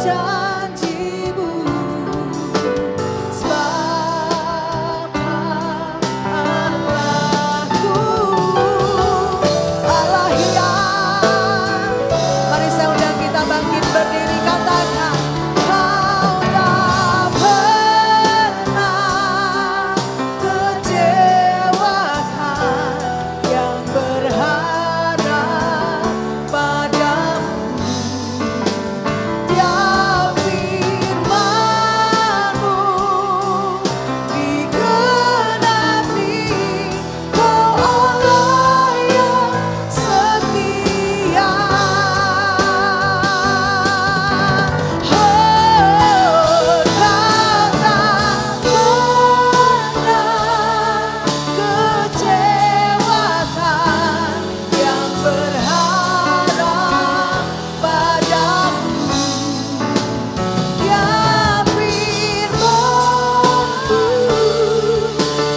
janji-Mu. Sebab Allahku, Allah yang, mari saya undang kita bangkit berdiri, katakan, Kau tak pernah kecewakan yang berharap padamu. Tiap firman-Mu digenapi, Kau Allah yang setia. Oh, Kau tak pernah kecewakan yang berharap padamu. Ya firman-Mu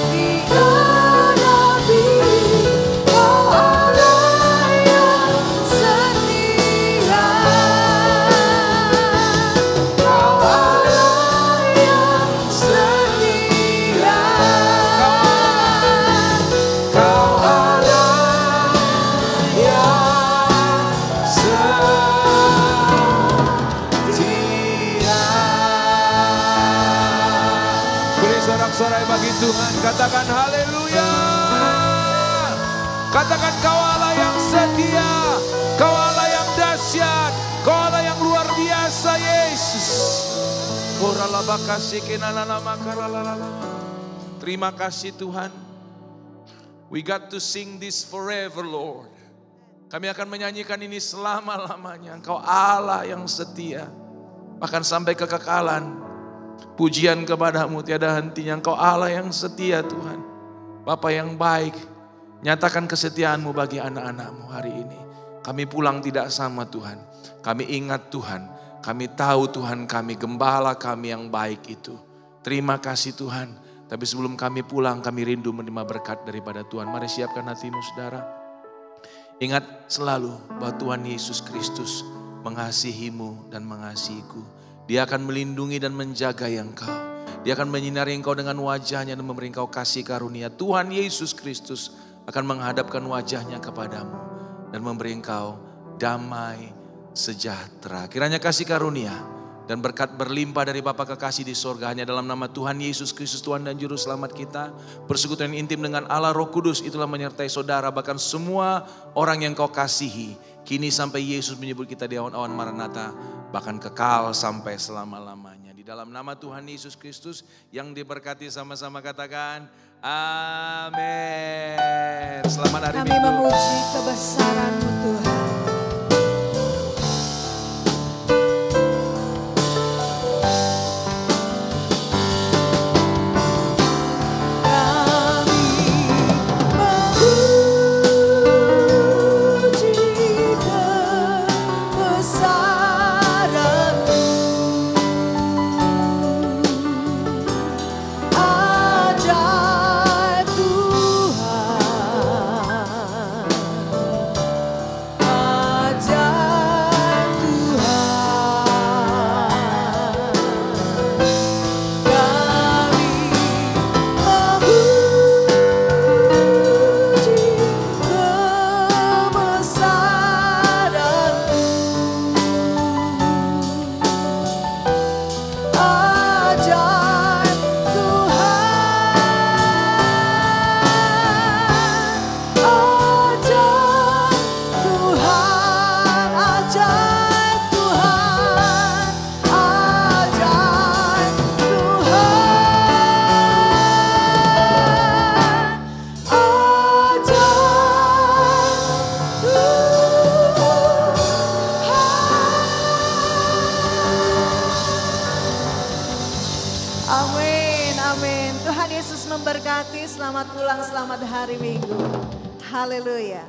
digenapi, Kau Allah yang setia. Kau Allah yang setia. Kau Allah yang setia. Beri sorak-sorai bagi Tuhan, katakan haleluya. Katakan Kau Allah yang setia, Kau Allah yang dahsyat, Kau Allah yang luar biasa, Yesus. Terima kasih Tuhan. We got to sing this forever, Lord. Kami akan menyanyikan ini selama-lamanya. Engkau Allah yang setia, bahkan sampai kekekalan. Pujian kepadamu tiada hentinya. Engkau Allah yang setia Tuhan. Bapa yang baik, nyatakan kesetiaan-Mu bagi anak-anak-Mu hari ini. Kami pulang tidak sama Tuhan. Kami ingat Tuhan. Kami tahu Tuhan kami, gembala kami yang baik itu. Terima kasih Tuhan. Tapi sebelum kami pulang, kami rindu menerima berkat daripada Tuhan. Mari siapkan hatimu saudara. Ingat selalu bahwa Tuhan Yesus Kristus mengasihimu dan mengasihiku. Dia akan melindungi dan menjaga engkau. Dia akan menyinari engkau dengan wajahnya dan memberi engkau kasih karunia. Tuhan Yesus Kristus akan menghadapkan wajahnya kepadamu dan memberi engkau damai sejahtera. Kiranya kasih karunia dan berkat berlimpah dari Bapa kekasih di sorga hanya dalam nama Tuhan Yesus Kristus, Tuhan dan Juru Selamat kita. Persekutuan intim dengan Allah Roh Kudus itulah menyertai saudara, bahkan semua orang yang kau kasihi. Kini sampai Yesus menyebut kita di awan-awan Maranatha, bahkan kekal sampai selama-lamanya. Di dalam nama Tuhan Yesus Kristus yang diberkati, sama-sama katakan amin. Selamat hari Kami Minggu. memuji kebesaran-Mu Tuhan. memberkati, selamat pulang, selamat hari Minggu. Haleluya.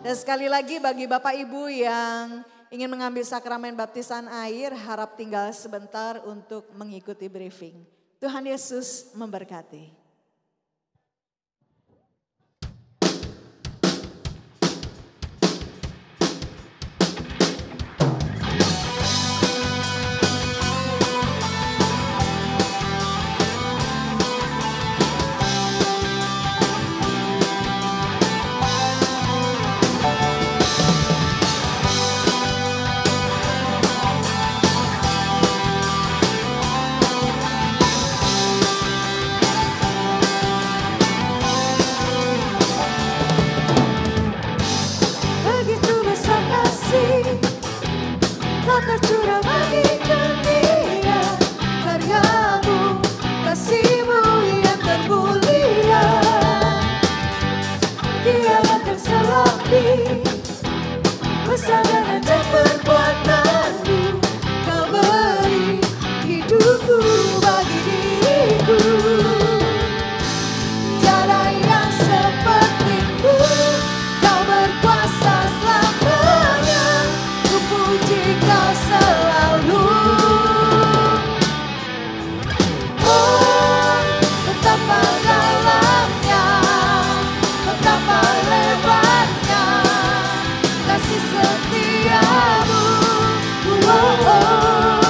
Dan sekali lagi bagi Bapak Ibu yang ingin mengambil sakramen baptisan air, harap tinggal sebentar untuk mengikuti briefing. Tuhan Yesus memberkati. besar dan ajaib perbuatanmu. Kau beri hidupku bagi diriku. Tiada yang sepertimu, kau berkuasa selamanya. Ku puji kau selalu. Oh, betapa dalamnya, betapa lebarnya kasih setiamu. Oh, oh,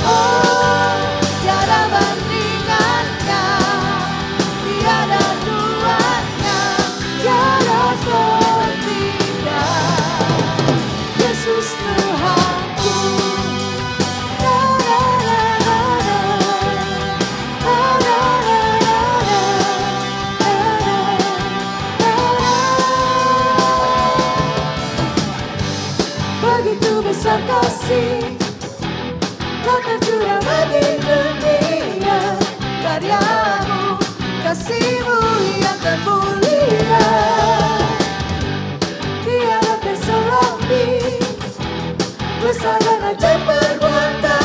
oh, tiada bandingannya, tiada duanya, tiada sepertinya. Yesus Tuhanku. La, la, la, la, la. La, la, la, la, la. La, la, la, la. Begitu besar kasih Kau tercurah bagi dunia. Karyamu, kasihmu yang termulia, tiada terselambi, besar dan ajaib perbuatan.